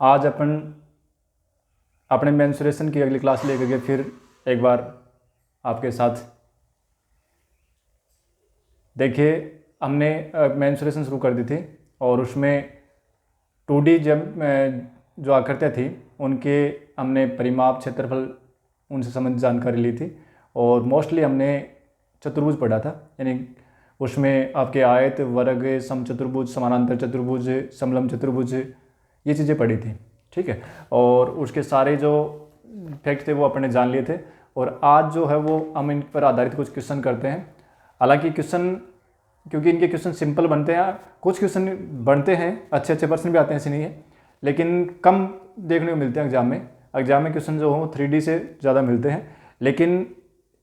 आज अपन अपने मेंसुरेशन की अगली क्लास लेकर के फिर एक बार आपके साथ देखिए, हमने मेंसुरेशन शुरू कर दी थी और उसमें 2D जब जो आकृतियाँ थी उनके हमने परिमाप, क्षेत्रफल, उनसे संबंधित जानकारी ली थी और मोस्टली हमने चतुर्भुज पढ़ा था। यानी उसमें आपके आयत, वर्ग, समचतुर्भुज, समानांतर चतुर्भुज, समलंब चतुर्भुज, ये चीज़ें पढ़ी थी। ठीक है, और उसके सारे जो फैक्ट थे वो अपने जान लिए थे। और आज जो है वो हम इन पर आधारित कुछ क्वेश्चन करते हैं। हालांकि क्वेश्चन, क्योंकि इनके क्वेश्चन सिंपल बनते हैं, कुछ क्वेश्चन बनते हैं, अच्छे अच्छे पर्सन भी आते हैं, ऐसे नहीं है, लेकिन कम देखने को मिलते हैं एग्जाम में। एग्जाम में क्वेश्चन जो हो 3D से ज़्यादा मिलते हैं, लेकिन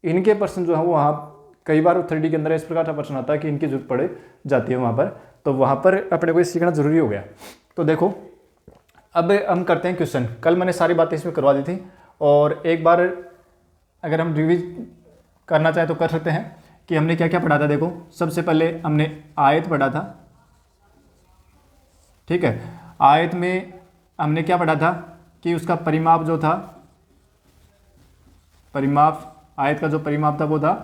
इनके पर्सन जो है वो वहाँ कई बार 3D के अंदर इस प्रकार का प्रश्न आता है कि इनकी जरूरत पड़ जाती है वहाँ पर, तो वहाँ पर अपने को सीखना जरूरी हो गया। तो देखो, अब हम करते हैं क्वेश्चन। कल मैंने सारी बातें इसमें करवा दी थी और एक बार अगर हम रिवीज करना चाहें तो कर सकते हैं कि हमने क्या क्या पढ़ा था। देखो, सबसे पहले हमने आयत पढ़ा था। ठीक है, आयत में हमने क्या पढ़ा था कि उसका परिमाप जो था, परिमाप, आयत का जो परिमाप था वो था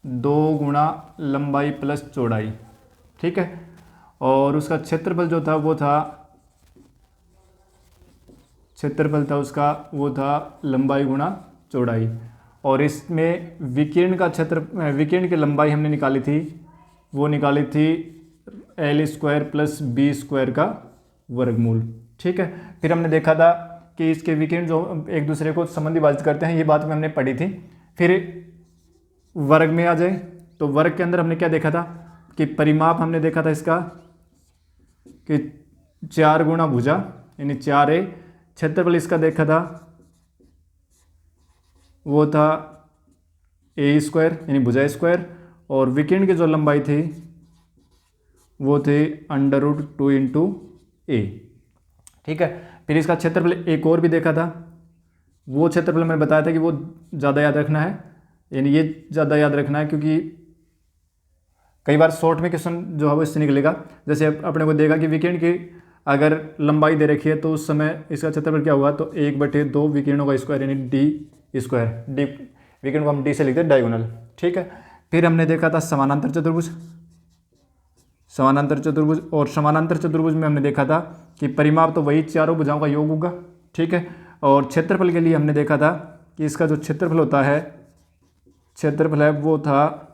2 गुणा लंबाई प्लस चौड़ाई। ठीक है, और उसका क्षेत्रफल जो था वो था, क्षेत्रफल था उसका वो था लंबाई गुणा चौड़ाई। और इसमें विकिरण का क्षेत्र, विकिरण की लंबाई हमने निकाली थी, वो निकाली थी L² प्लस B² का वर्गमूल। ठीक है, फिर हमने देखा था कि इसके विकिरण जो एक दूसरे को संबंधी बाधित करते हैं, ये बात में हमने पढ़ी थी। फिर वर्ग में आ जाए तो वर्ग के अंदर हमने क्या देखा था कि परिमाप हमने देखा था इसका कि 4 गुणा भुजा यानी 4a। क्षेत्रफल इसका देखा था वो था A² यानी भुजा स्क्वायर, और विकिरण की जो लंबाई थी वो थी √2 इंटू a। ठीक है, फिर इसका क्षेत्रफल एक और भी देखा था, वो क्षेत्रफल मैंने बताया था कि वो ज़्यादा याद रखना है, यानी ये ज़्यादा याद रखना है क्योंकि कई बार शॉर्ट में क्वेश्चन जो है वो इससे निकलेगा। जैसे अपने को देगा कि विकिरण की अगर लंबाई दे रखी है तो उस समय इसका क्षेत्रफल क्या हुआ, तो 1/2 विकिरणों का स्क्वायर यानी D²। डी विकिरण को हम D से लिखते हैं डायगोनल। ठीक है, फिर हमने देखा था समानांतर चतुर्भुज। समानांतर चतुर्भुज, और समानांतर चतुर्भुज में हमने देखा था कि परिमाप तो वही चारों भुजाओं का योग होगा। ठीक है, और क्षेत्रफल के लिए हमने देखा था कि इसका जो क्षेत्रफल होता है, क्षेत्रफल है वो था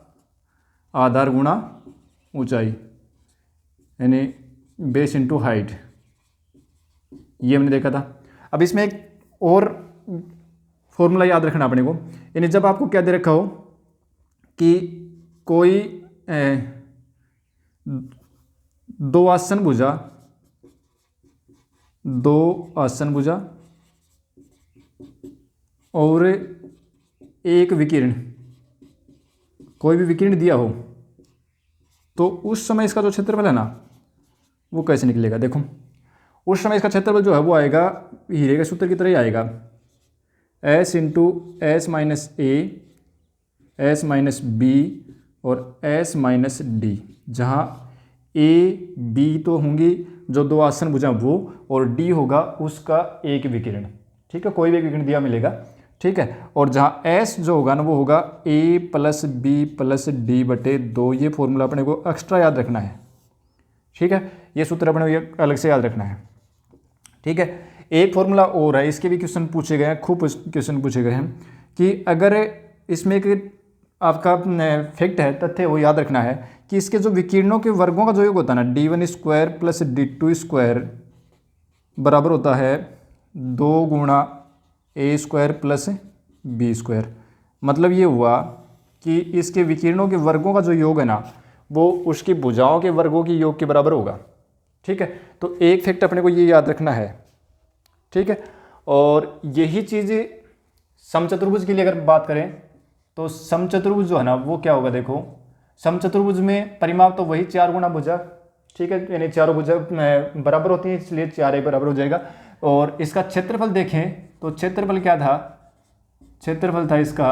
आधार गुणा ऊंचाई यानी बेस इंटू हाइट, ये हमने देखा था। अब इसमें एक और फॉर्मूला याद रखना अपने को, यानी जब आपको क्या दे रखा हो कि कोई 2 आसन भुजा, 2 आसन भुजा और एक विकिरण, कोई भी विकिरण दिया हो, तो उस समय इसका जो क्षेत्रफल है ना वो कैसे निकलेगा। देखो, उस समय इसका क्षेत्रफल जो है वो आएगा हीरे के सूत्र की तरह ही आएगा, S into S minus A, S minus B और S माइनस D, जहाँ A B तो होंगी जो 2 आसन भुजा वो, और D होगा उसका एक विकिरण। ठीक है, कोई भी एक विकिरण दिया मिलेगा। ठीक है, और जहाँ S जो होगा ना वो होगा A plus B plus D/2। ये फॉर्मूला अपने को एक्स्ट्रा याद रखना है। ठीक है, ये सूत्र अपने को अलग से याद रखना है। ठीक है, एक फॉर्मूला और है, इसके भी क्वेश्चन पूछे गए हैं, खूब क्वेश्चन पूछे गए हैं कि अगर इसमें एक आपका फैक्ट है, तथ्य वो याद रखना है कि इसके जो विकिरणों के वर्गों का जो योग होता है ना, D1² प्लस D2² बराबर होता है 2 गुणा A² प्लस B²। मतलब ये हुआ कि इसके विकिरणों के वर्गों का जो योग है ना वो उसकी भुजाओं के वर्गों की योग के बराबर होगा। ठीक है, तो एक फैक्ट अपने को ये याद रखना है। ठीक है, और यही चीज़ समचतुर्भुज के लिए अगर बात करें तो समचतुर्भुज जो है ना वो क्या होगा। देखो, समचतुर्भुज में परिमाप तो वही 4 गुणा भुजा। ठीक है, यानी चारों भुजा बराबर होती है, इसलिए 4a बराबर हो जाएगा। और इसका क्षेत्रफल देखें तो क्षेत्रफल क्या था, क्षेत्रफल था इसका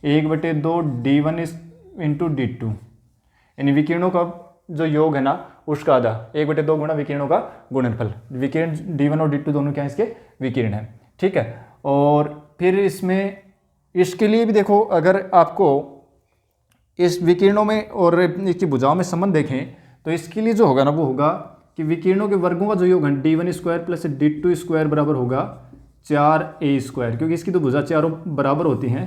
1/2 D1 इंटू D2, यानी विकिरणों का जो योग है ना उसका आधा, 1/2 गुणा विकिरणों का गुणनफल। विकिरण D1 और D2 दोनों क्या है, इसके विकिरण है, ठीक है। और फिर इसमें इसके लिए भी देखो, अगर आपको इस विकिरणों में और इसकी भुजाओं में संबंध देखें तो इसके लिए जो होगा ना वो होगा कि विकिरणों के वर्गों का जो योग है D1 square plus D2 square बराबर होगा 4A स्क्वायर, क्योंकि इसकी तो भुजा चारों बराबर होती हैं,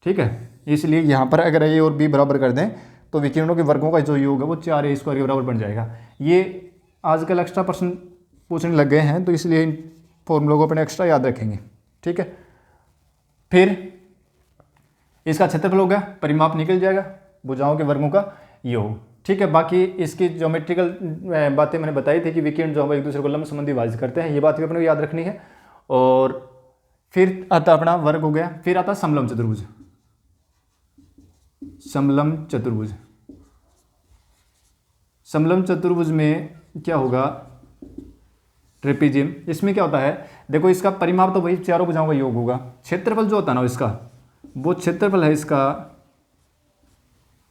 ठीक है। इसलिए यहाँ पर अगर A और B बराबर कर दें तो विकिरणों के वर्गों का जो योग है वो 4A स्क्वायर के बराबर बन जाएगा। ये आजकल एक्स्ट्रा प्रश्न पूछने लग गए हैं, तो इसलिए इन फॉर्मूलों को अपने एक्स्ट्रा याद रखेंगे, ठीक है। फिर इसका क्षेत्रफल हो गया, परिमाप निकल जाएगा, भुजाओं के वर्गों का योग, ठीक है। बाकी इसकी ज्योमेट्रिकल बातें मैंने बताई थी कि विकिरण जो है एक दूसरे को लंब संबंधी विभाजित करते हैं, ये बात भी अपने को याद रखनी है। और फिर आता अपना वर्ग हो गया, फिर आता समलंब चतुर्भुज। समलंब चतुर्भुज, समलंब चतुर्भुज में क्या होगा, ट्रेपीजियम। इसमें क्या होता है, देखो इसका परिमाप तो वही चारों भुजाओं का योग होगा, क्षेत्रफल जो होता है ना इसका, वो क्षेत्रफल है इसका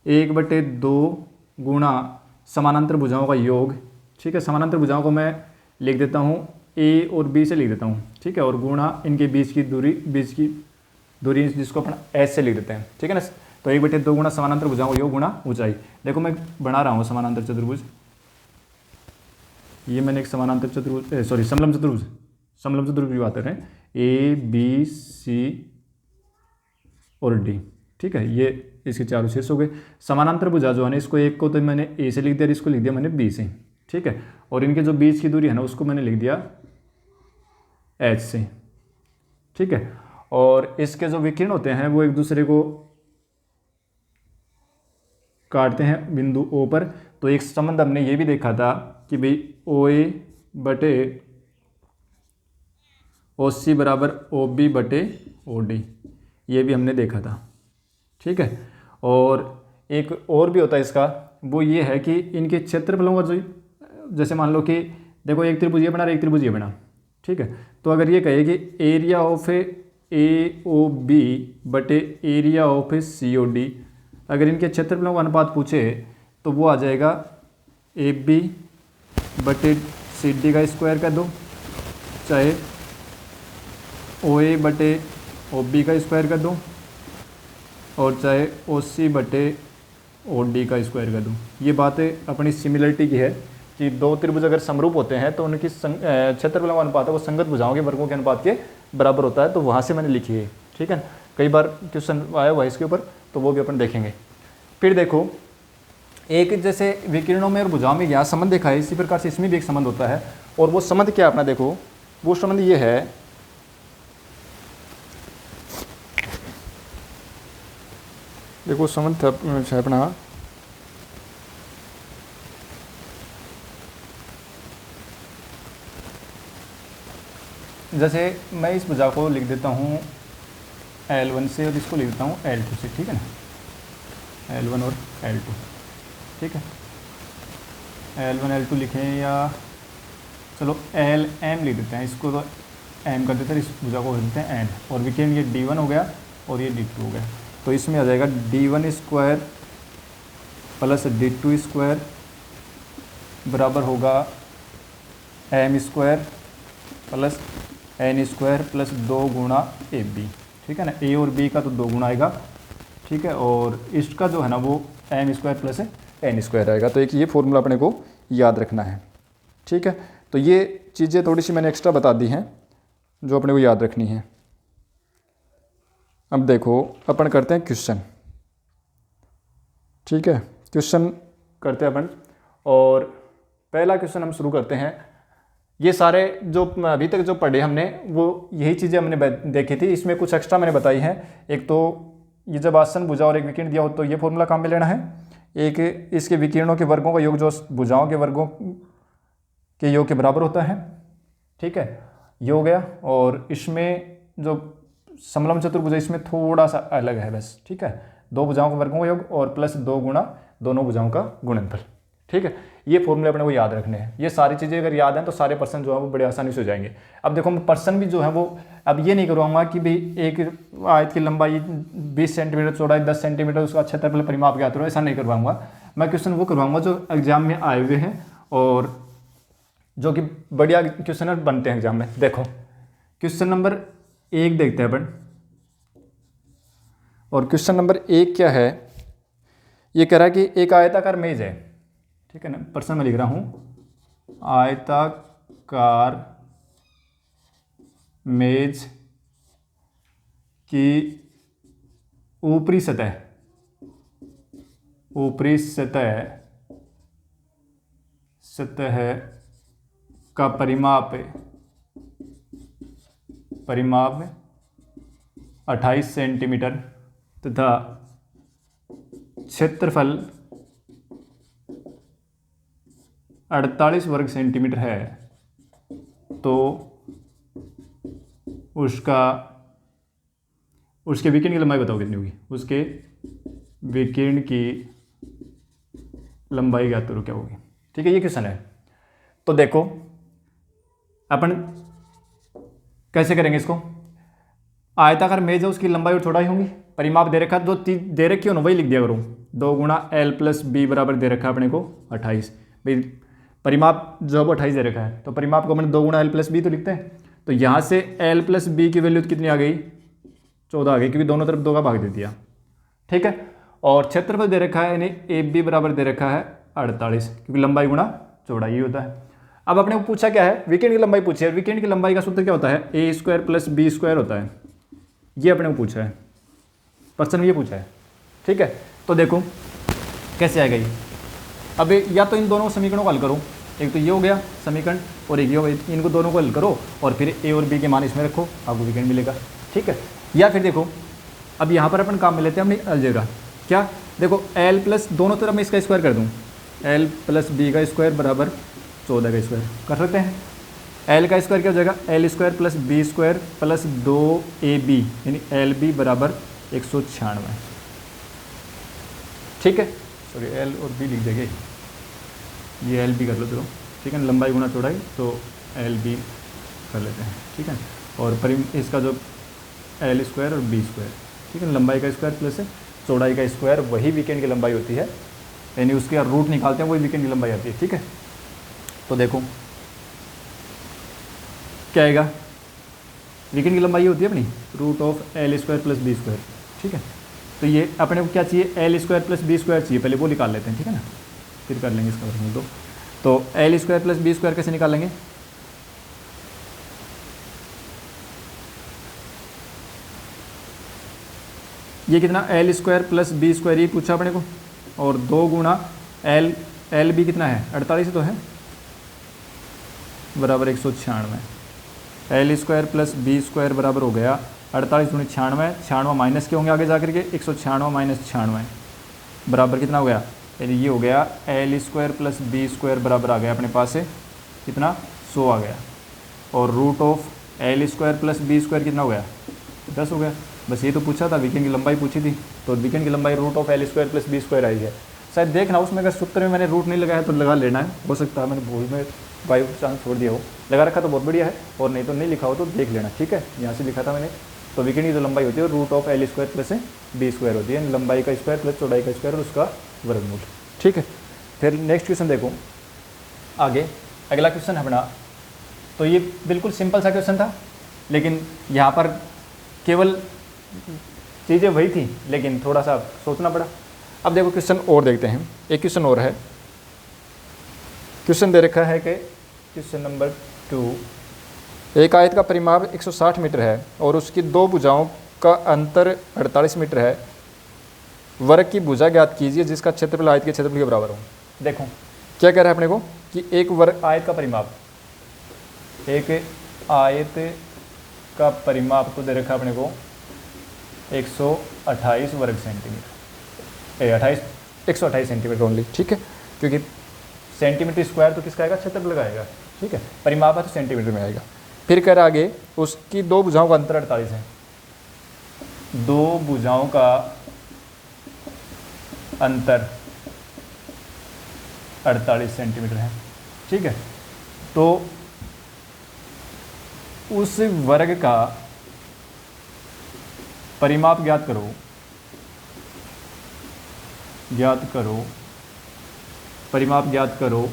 1/2 गुणा समानांतर भुजाओं का योग, ठीक है। समानांतर भुजाओं को मैं लिख देता हूँ A और B से लिख देता हूँ, ठीक है, और गुणा इनके बीच की दूरी जिसको अपन S से लिख देते हैं, ठीक है ना। तो 1/2 गुणा समानांतर भुजाओं का योग गुणा ऊंचाई। देखो मैं बना रहा हूँ समानांतर चतुर्भुज, ये मैंने एक समानांतर चतुर्भुज समलंब चतुर्भुज की बात कर रहे हैं, A B C और D, ठीक है। ये इसके चारों शीर्ष हो गए। समानांतर भुजा जो है ना, इसको एक को तो मैंने A से लिख दिया, इसको लिख दिया मैंने B से, ठीक है। और इनके जो बीच की दूरी है ना उसको मैंने लिख दिया H से, ठीक है। और इसके जो विकिरण होते हैं वो एक दूसरे को काटते हैं बिंदु O पर। तो एक संबंध हमने ये भी देखा था कि भाई OA बटे OC बराबर OB बटे OD, ये भी हमने देखा था, ठीक है। और एक और भी होता है इसका, वो ये है कि इनके क्षेत्रफलों का जो, जैसे मान लो कि देखो एक त्रिभुज ये बना और एक त्रिभुज ये बना, ठीक है। तो अगर ये कहे कि एरिया ऑफ AOB बटे एरिया ऑफ COD, अगर इनके क्षेत्रफलों का अनुपात पूछे तो वो आ जाएगा AB बटे CD का स्क्वायर कर दो, चाहे OA बटे OB का स्क्वायर कर दो, और चाहे OC बटे OD का स्क्वायर कर दूँ। ये बातें अपनी सिमिलरिटी की है कि दो त्रिभुज अगर समरूप होते हैं तो उनकी क्षेत्रफलों का अनुपात है वो संगत भुजाओं के वर्गों के अनुपात के बराबर होता है, तो वहाँ से मैंने लिखी है, ठीक है। कई बार क्वेश्चन आया हुआ है इसके ऊपर, तो वो भी अपन देखेंगे। फिर देखो एक जैसे विकिरणों में और भुजाओं में यहाँ संबंध देखा है, इसी प्रकार से इसमें भी एक संबंध होता है। और वो संबंध क्या अपना देखो, वो संबंध ये है, देखो संबंध है अपना जैसे मैं इस भुजा को लिख देता हूँ L1 से और इसको लिख देता हूँ L2 से, ठीक है ना, L1 और L2, ठीक है। L1 L2 लिखें या चलो LM लिख देते हैं, इसको तो M कर देते हैं, इस भुजा को लिख देते हैं N। और विकिरण ये D1 हो गया और ये D2 हो गया, तो इसमें आ जाएगा D1 square plus D2 square बराबर होगा M square plus N square plus 2 गुणा AB, ठीक है ना। A और B का तो 2 गुणा आएगा, ठीक है। और इसका जो है ना वो M square plus N square आएगा। तो एक ये फॉर्मूला अपने को याद रखना है, ठीक है। तो ये चीज़ें थोड़ी सी मैंने एक्स्ट्रा बता दी हैं जो अपने को याद रखनी है। अब देखो अपन करते हैं क्वेश्चन, ठीक है। क्वेश्चन करते हैं अपन, और पहला क्वेश्चन हम शुरू करते हैं। ये सारे जो अभी तक जो पढ़े हमने वो यही चीज़ें हमने देखी थी, इसमें कुछ एक्स्ट्रा मैंने बताई हैं। एक तो ये जब आसन भुजा और एक विकिरण दिया हो तो ये फॉर्मूला काम में लेना है। एक इसके विकिरणों के वर्गों का योग जो भुजाओं के वर्गों के योग के बराबर होता है, ठीक है, ये हो गया। और इसमें जो समलंब चतुर्भुज है इसमें थोड़ा सा अलग है बस, ठीक है। दो भुजाओं के वर्गों का योग और प्लस 2 गुणा दोनों भुजाओं का गुणनफल, ठीक है। ये फॉर्मूले अपने को याद रखने हैं। ये सारी चीज़ें अगर याद हैं तो सारे पर्सन जो है वो बड़े आसानी से हो जाएंगे। अब देखो मैं पर्सन भी जो है वो अब ये नहीं करवाऊंगा कि भाई एक आयत की लंबाई 20 सेंटीमीटर, चौड़ाई 10 सेंटीमीटर, उसका क्षेत्रफल परिमाप ज्ञात करो, ऐसा नहीं करवाऊंगा। मैं क्वेश्चन वो करवाऊंगा जो एग्जाम में आए हुए हैं और जो कि बढ़िया क्वेश्चन बनते हैं एग्जाम में। देखो क्वेश्चन नंबर 1 देखते हैं अपन, और क्वेश्चन नंबर 1 क्या है, ये कह रहा है कि एक आयताकार मेज है, ठीक है ना, पर्सन में लिख रहा हूँ, आयताकार मेज की ऊपरी सतह का परिमाप 28 सेंटीमीटर तथा क्षेत्रफल 48 वर्ग सेंटीमीटर है, तो उसके विकिरण की लंबाई बताओ कितनी होगी। उसके विकिरण की लंबाई ज्ञात करो क्या होगी। ठीक है, ये क्वेश्चन है। तो देखो अपन कैसे करेंगे इसको। आयताकार मेज है, उसकी लंबाई और चौड़ाई होंगी, परिमाप दे रखा, जो दे रखी हो ना वही लिख दिया करो। 2 गुणा L प्लस बी बराबर दे रखा है अपने को 28। भाई परिमाप जो अब 28 दे रखा है, तो परिमाप को अपने 2 गुणा L प्लस बी तो लिखते हैं। तो यहाँ से L प्लस बी की वैल्यू कितनी आ गई, 14 आ गई, क्योंकि दोनों तरफ 2 का भाग दे दिया। ठीक है, और क्षेत्रफल दे रखा है, यानी ए बी बराबर दे रखा है 48, क्योंकि लंबाई गुणा चौड़ाई ही होता है। अब अपने को पूछा क्या है, विकिरण की लंबाई पूछी है। विकिरण की लंबाई का सूत्र क्या होता है, ए स्क्वायर प्लस बी स्क्वायर होता है। ये अपने को पूछा है, प्रश्न में ये पूछा है। ठीक है, तो देखो कैसे आएगा ये। अब या तो इन दोनों समीकरणों को हल करो, एक तो ये हो गया समीकरण और एक ये हो गया, इनको दोनों को हल करो और फिर ए और बी के मान इसमें रखो, आपको विकिरण मिलेगा। ठीक है, या फिर देखो अब यहाँ पर अपन काम में लेते हैं अपनी अलजेब्रा। क्या देखो, एल प्लस दोनों तरफ मैं इसका स्क्वायर कर दूँ, एल प्लस बी का स्क्वायर बराबर 14 का स्क्वायर कर सकते हैं। एल का स्क्वायर क्या हो जाएगा, L square plus B square plus 2ab, यानी एल बी बराबर 196। ठीक है, सॉरी एल और बी लिख देंगे, ये एल बी कर लो चलो। ठीक है, लंबाई गुणा चौड़ाई, तो एल बी कर लेते हैं। ठीक है, और इसका जो एल स्क्वायर और बी स्क्वायर, ठीक है, लंबाई का स्क्वायर प्लस चौड़ाई का स्क्वायर, वही विकिरण की लंबाई होती है, यानी उसके रूट निकालते हैं वही विकिरण की लंबाई आती है। ठीक है, तो देखो क्या आएगा, विकिरण की लंबाई होती है अपनी root of L square plus B square. ठीक है, तो ये अपने को क्या चाहिए, L square plus B square चाहिए, पहले वो निकाल लेते हैं। ठीक है ना, फिर कर लेंगे इसका वर्गमूल। तो L square plus B square कैसे निकालेंगे, ये कितना L square plus B square ये पूछा अपने को, और 2 गुणा एल बी कितना है 48 तो है, बराबर 196। L square plus B square बराबर हो गया 48 गुणित 96, 96 माइनस के होंगे आगे जाकर के, 196 माइनस 96 बराबर कितना हो गया, यानी ये हो गया L square plus B square बराबर आ गया अपने पास से कितना 100 आ गया, और root of L square plus B square कितना हो गया 10 हो गया। बस ये तो पूछा था, विकिरण की लंबाई पूछी थी, तो विकिरण की लंबाई root of L square plus B square आई है। शायद देखना उसमें अगर सूत्र में मैंने रूट नहीं लगाया तो लगा लेना है, हो सकता है मैंने भूल में बाई चांस छोड़ दिया हो, लगा रखा तो बहुत बढ़िया है, और नहीं तो नहीं लिखा हो तो देख लेना। ठीक है, यहाँ से लिखा था मैंने, तो विकिरण की जो लंबाई होती है root of L square plus B square होती है, लंबाई का स्क्वायर प्लस चौड़ाई का स्क्वायर और उसका वर्गमूल। ठीक है, फिर नेक्स्ट क्वेश्चन देखो आगे, अगला क्वेश्चन है अपना। तो ये बिल्कुल सिंपल सा क्वेश्चन था, लेकिन यहाँ पर केवल चीज़ें वही थी, लेकिन थोड़ा सा सोचना पड़ा। अब देखो क्वेश्चन और देखते हैं, एक क्वेश्चन और है। क्वेश्चन दे रखा है कि क्वेश्चन नंबर 2, एक आयत का परिमाप 160 मीटर है और उसकी 2 भुजाओं का अंतर 48 मीटर है। वर्ग की भुजा ज्ञात कीजिए जिसका क्षेत्रफल आयत के क्षेत्रफल के बराबर हो। देखो क्या कह रहा है अपने को कि एक वर्ग आयत का परिमाप, एक आयत का परिमाप तो दे रखा है अपने को 128 वर्ग सेंटीमीटर, 128 सेंटीमीटर ओनली। ठीक है, क्योंकि सेंटीमीटर स्क्वायर तो किसका आएगा, क्षेत्रफल लगाएगा। ठीक है, परिमाप है तो सेंटीमीटर में आएगा। फिर कह रहा आगे उसकी 2 भुजाओं का अंतर 48 है, 2 भुजाओं का अंतर 48 सेंटीमीटर है। ठीक है, तो उस वर्ग का परिमाप ज्ञात करो परिमाप ज्ञात करो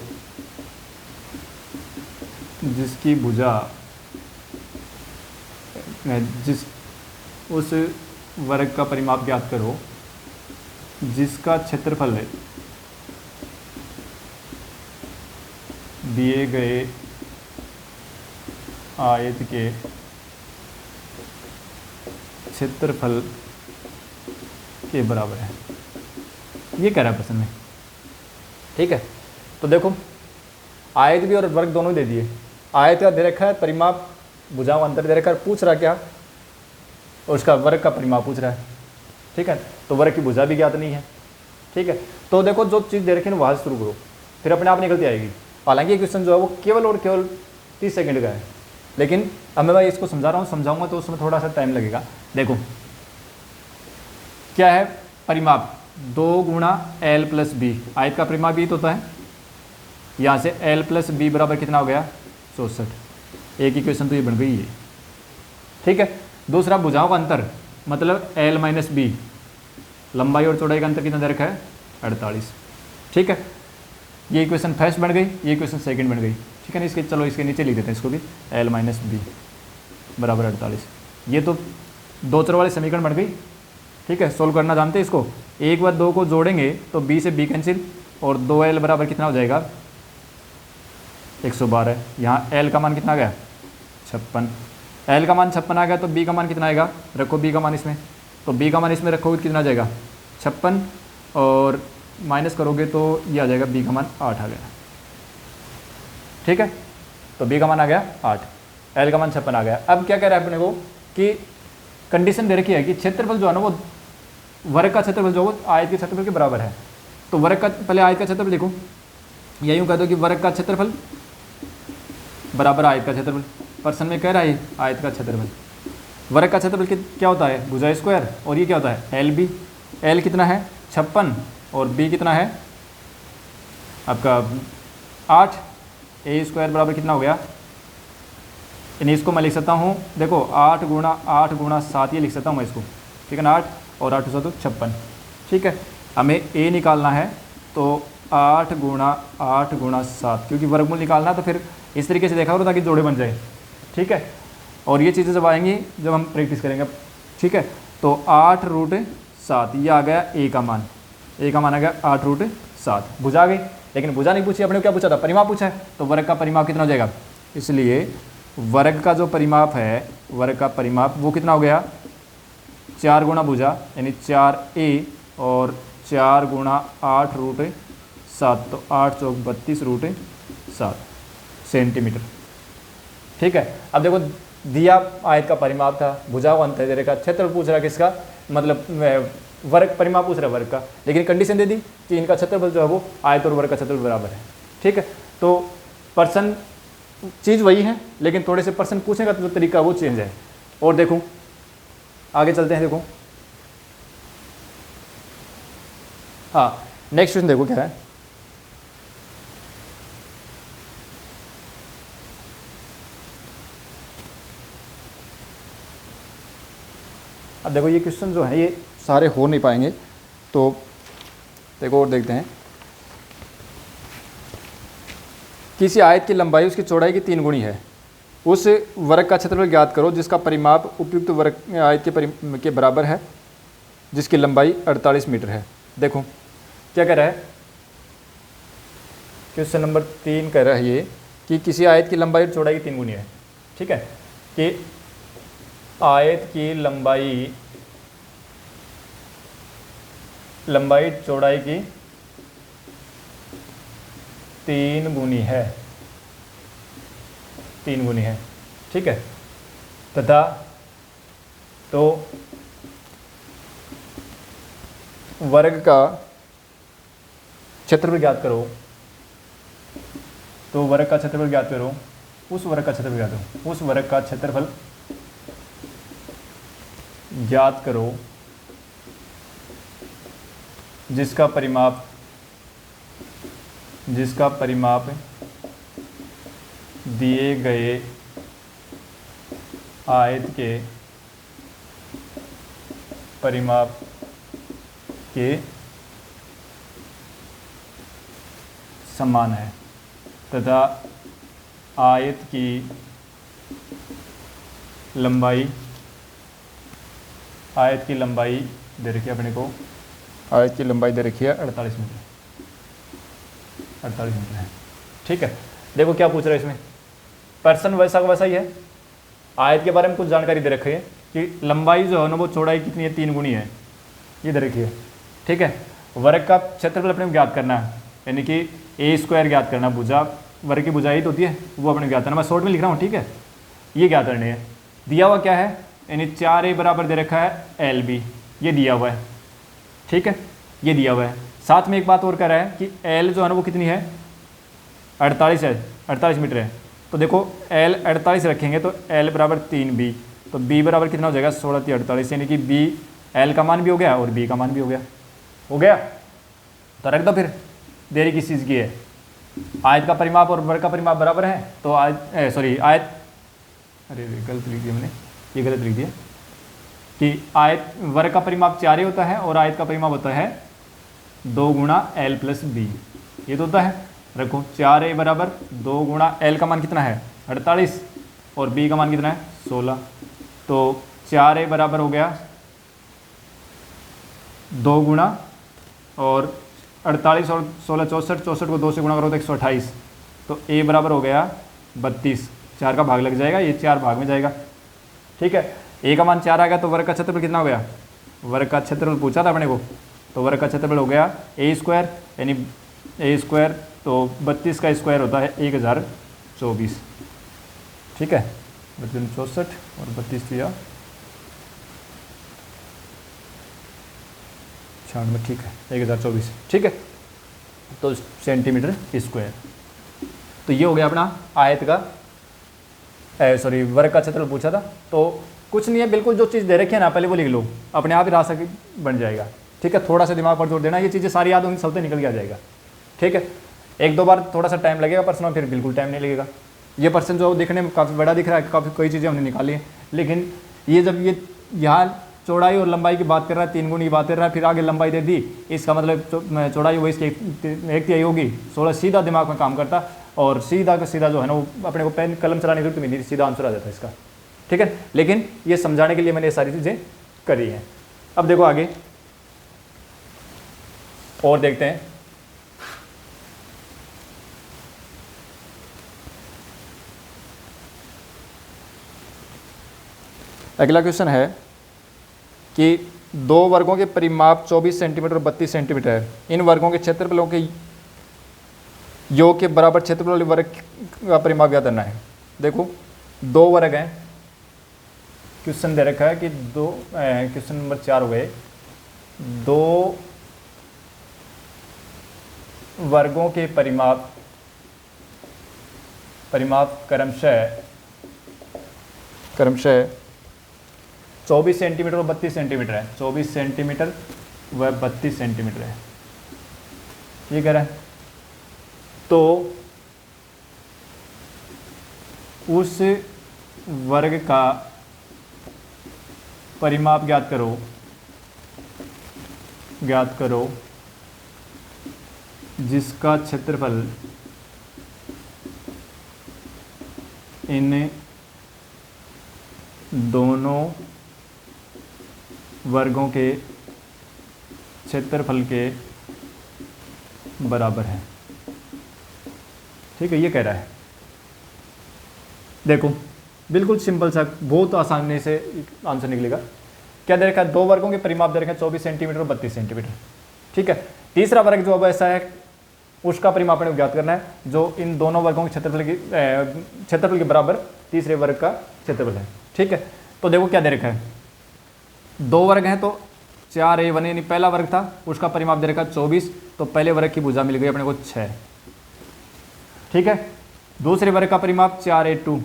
जिसकी भुजा जिस उस वर्ग का परिमाप ज्ञात करो जिसका क्षेत्रफल दिए गए आयत के क्षेत्रफल के बराबर है। ये कह रहा है प्रश्न में। ठीक है, तो देखो आयत भी और वर्ग दोनों दे दिए। आयत का दे रखा है, परिमाप भुजाओं का अंतर दे रखा है, पूछ रहा क्या, और उसका वर्ग का परिमाप पूछ रहा है। ठीक है, तो वर्ग की भुजा भी ज्ञात नहीं है। ठीक है, तो देखो जो चीज़ दे रखी है वहाँ से शुरू करो, फिर अपने आप निकलती आएगी। हालांकि ये क्वेश्चन जो है वो केवल और केवल 30 सेकंड का है, लेकिन अब मैं इसको समझा रहा हूँ, समझाऊंगा तो उसमें थोड़ा सा टाइम लगेगा। देखो क्या है, परिमाप 2 गुणा एल प्लस बी, आयत का परिमाप भी तो होता है। यहाँ से एल प्लस बी बराबर कितना हो गया 64। एक इक्वेशन तो ये बन गई है। ठीक है, दूसरा भुजाओं का अंतर मतलब एल माइनस बी, लंबाई और चौड़ाई का अंतर कितना दे रखा है 48। ठीक है, ये इक्वेशन फर्स्ट बन गई, ये इक्वेशन सेकंड बन गई। ठीक है ना, इसके चलो इसके नीचे लिख देते हैं इसको भी, एल माइनस बी बराबर 48। ये तो दो चर वाले समीकरण बन गई। ठीक है, सोल्व करना जानते हैं इसको। एक बार 2 को जोड़ेंगे तो बी से बी कैंसिल, और 2l बराबर कितना हो जाएगा 112। यहाँ l का मान कितना आ गया 56। l का मान 56 आ गया, तो b का मान कितना आएगा, रखो b का मान इसमें, तो b का मान इसमें रखोगे कितना आ जाएगा 56, और माइनस करोगे तो ये आ जाएगा b का मान 8 आ गया। ठीक है, तो b का मान आ गया 8, l का मान 56 आ गया। अब क्या कह रहा है अपने को कि कंडीशन दे रखी है कि क्षेत्रफल जो है ना वो वर्ग का क्षेत्रफल जो वो आयत के क्षेत्रफल के बराबर है। तो वर्ग का, पहले आयत का क्षेत्रफल देखो, या यूँ कह दो कि वर्ग का क्षेत्रफल बराबर आयत का क्षेत्रफल। प्रश्न में कह रहा है आयत का क्षेत्रफल, वर्ग का क्षेत्रफल क्या होता है भुजा स्क्वायर, और ये क्या होता है एल बी। एल कितना है 56 और बी कितना है आपका 8। ए स्क्वायर बराबर कितना हो गया, यानी इसको मैं लिख सकता हूँ, देखो 8 गुणा 7 ये लिख सकता हूँ मैं इसको। ठीक है ना, 8 और 8 तो 56। ठीक है, हमें ए निकालना है तो 8 गुणा 7, क्योंकि वर्गमूल निकालना है तो फिर इस तरीके से देखा करो ताकि जोड़े बन जाए। ठीक है, और ये चीज़ें जब आएंगी जब हम प्रैक्टिस करेंगे। ठीक है, तो 8√7 ये आ गया ए का मान, ए का मान आ गया 8√7। भुजा आ गई, लेकिन भुजा नहीं पूछी, अपने को क्या पूछा था परिमाप पूछा है, तो वर्ग का परिमाप कितना हो जाएगा। इसलिए वर्ग का जो परिमाप है, वर्ग का परिमाप वो कितना हो गया 4 गुणा भुजा यानी 4a, और 4 गुणा 8√7, तो 8 चौक 32√7 सेंटीमीटर। ठीक है, अब देखो दिया आयत का परिमाप था, भुजा को अंतर दे रखा, क्षेत्रफल पूछ रहा किसका, मतलब वर्ग परिमाप पूछ रहा वर्ग का, लेकिन कंडीशन दे दी कि इनका क्षेत्रफल जो है वो आयत और वर्ग का क्षेत्रफल बराबर है। ठीक है, तो पर्सन चीज़ वही है, लेकिन थोड़े से पर्सन पूछेगा तो जो तरीका वो चेंज है। और देखो आगे चलते हैं, देखो हाँ नेक्स्ट क्वेश्चन देखो क्या है। अब देखो ये क्वेश्चन जो है ये सारे हो नहीं पाएंगे, तो देखो और देखते हैं। किसी आयत की लंबाई उसकी चौड़ाई की 3 गुणी है, उस वर्ग का क्षेत्रफल ज्ञात करो जिसका परिमाप उपयुक्त वर्ग आयत के बराबर है, जिसकी लंबाई 48 मीटर है। देखो क्या कह रहा है, क्वेश्चन नंबर 3 कह रहा है ये कि किसी आयत की लंबाई और चौड़ाई की 3 गुणी है। ठीक है, कि आयत की लंबाई चौड़ाई की 3 गुनी है, 3 गुनी है। ठीक है, तथा तो वर्ग का क्षेत्रफल ज्ञात करो, तो वर्ग का क्षेत्रफल ज्ञात करो, उस वर्ग का क्षेत्रफल ज्ञात करो, उस वर्ग का क्षेत्रफल ज्ञात करो जिसका परिमाप दिए गए आयत के परिमाप के समान है तथा आयत की लंबाई दे रखी है अपने को, आयत की लंबाई दे रखी है 48 मीटर, 48 मीटर है। ठीक है, देखो क्या पूछ रहे हैं इसमें, पर्सन वैसा का वैसा ही है, आयत के बारे में कुछ जानकारी दे रखी है कि लंबाई जो है ना वो चौड़ाई कितनी है, 3 गुनी है, ये दे रखी है। ठीक है, वर्ग का क्षेत्रफल अपने को ज्ञात करना है, यानी कि ए स्क्वायर ज्ञात करना, भुजा वर्ग की भुजाई तो होती है वो अपने ज्ञात करना, मैं शॉर्ट में लिख रहा हूँ। ठीक है, ये ज्ञात करनी है। दिया हुआ क्या है, यानी 4a बराबर दे रखा है LB, ये दिया हुआ है। ठीक है, ये दिया हुआ है। साथ में एक बात और कह रहा है कि L जो है ना वो कितनी है, 48 है, 48 मीटर है। तो देखो L 48 रखेंगे तो L बराबर 3B, तो B बराबर कितना हो जाएगा, 16 × 48, यानी कि B L का मान भी हो गया और B का मान भी हो गया। तो रख दो फिर, देरी किस चीज़ की है, आयत का परिमाप और वर्ग का परिमाप बराबर है, तो आयत अरे गलत लिख दिया मैंने, ये गलत लिख दिया कि आयत वर्ग का परिमाप 4 ही होता है और आयत का परिमाप होता है 2 × L + B, ये तो होता है। रखो 4a बराबर 2 × L का मान कितना है 48 और B का मान कितना है 16, तो 4a बराबर हो गया 2 गुणा और 48 और 16 64, 64 को 2 से गुणा करो तो 128, तो a बराबर हो गया 32, 4 का भाग लग जाएगा, ये 4 भाग में जाएगा। ठीक है, a का मान 4 आ गया, तो वर्ग का क्षेत्रफल कितना हो गया, वर्ग का क्षेत्रफल पूछा था अपने को, तो वर्ग का क्षेत्रफल हो गया a स्क्वायर, यानी a स्क्वायर तो 32 का स्क्वायर होता है 1024। ठीक है, 64 और 32 दिया 96, ठीक है 1024। ठीक है, तो सेंटीमीटर स्क्वायर। तो ये हो गया अपना आयत का वर्ग का क्षेत्रफल पूछा था। तो कुछ नहीं है, बिल्कुल जो चीज़ दे रखी है ना पहले वो लिख लो, अपने आप ही रास्ता बन जाएगा। ठीक है, थोड़ा सा दिमाग पर जोर देना, ये चीज़ें सारी याद होंगी, सब तो निकल के आ जाएगा। ठीक है, 1-2 बार थोड़ा सा टाइम लगेगा पर्सन में, फिर बिल्कुल टाइम नहीं लगेगा। ये पर्सन जो दिखने में काफ़ी बड़ा दिख रहा है, काफ़ी कई चीज़ें हमने निकाली हैं, लेकिन ये जब ये यहाँ चौड़ाई और लंबाई की बात कर रहा है, 3 गुनी की बात कर रहा है, फिर आगे लंबाई दे दी, इसका मतलब चौड़ाई वो इसकी 1/3 होगी। 16 सीधा दिमाग में काम करता और सीधा का सीधा जो है ना वो अपने को पेन कलम चलाने की जरूरत नहीं, सीधा आंसर आ जाता है इसका। ठीक है, लेकिन ये समझाने के लिए मैंने ये सारी चीज़ें करी हैं। अब देखो आगे और देखते हैं। अगला क्वेश्चन है कि 2 वर्गों के परिमाप 24 सेंटीमीटर और 32 सेंटीमीटर है। इन वर्गों के क्षेत्रफलों के योग के बराबर क्षेत्रफल वाले वर्ग का परिमाप ज्ञात करना है। देखो 2 वर्ग हैं, क्वेश्चन दे रखा है कि क्वेश्चन नंबर 4 हो गए, 2 वर्गों के परिमाप क्रमशः 24 सेंटीमीटर और 32 सेंटीमीटर है, 24 सेंटीमीटर व 32 सेंटीमीटर है, ये कह रहा है। तो उस वर्ग का परिमाप ज्ञात करो जिसका क्षेत्रफल इन दोनों वर्गों के क्षेत्रफल के बराबर है। ठीक है, ये कह रहा है। देखो बिल्कुल सिंपल सा, बहुत आसानी से आंसर निकलेगा। क्या दे रखा है, 2 वर्गों के परिमाप दे रखे हैं 24 सेंटीमीटर और 32 सेंटीमीटर। ठीक है, तीसरा वर्ग जो अब ऐसा है उसका परिमाप हमें ज्ञात करना है जो इन दोनों वर्गों के क्षेत्रफल के बराबर तीसरे वर्ग का क्षेत्रफल है। ठीक है, तो देखो क्या दे रखा है, 2 वर्ग हैं तो 4a1 यानी पहला वर्ग था, उसका परिमाप दे रखा है 24, तो पहले वर्ग की भुजा मिल गई अपने को 6। ठीक है, दूसरे वर्ग का परिमाप 4a2,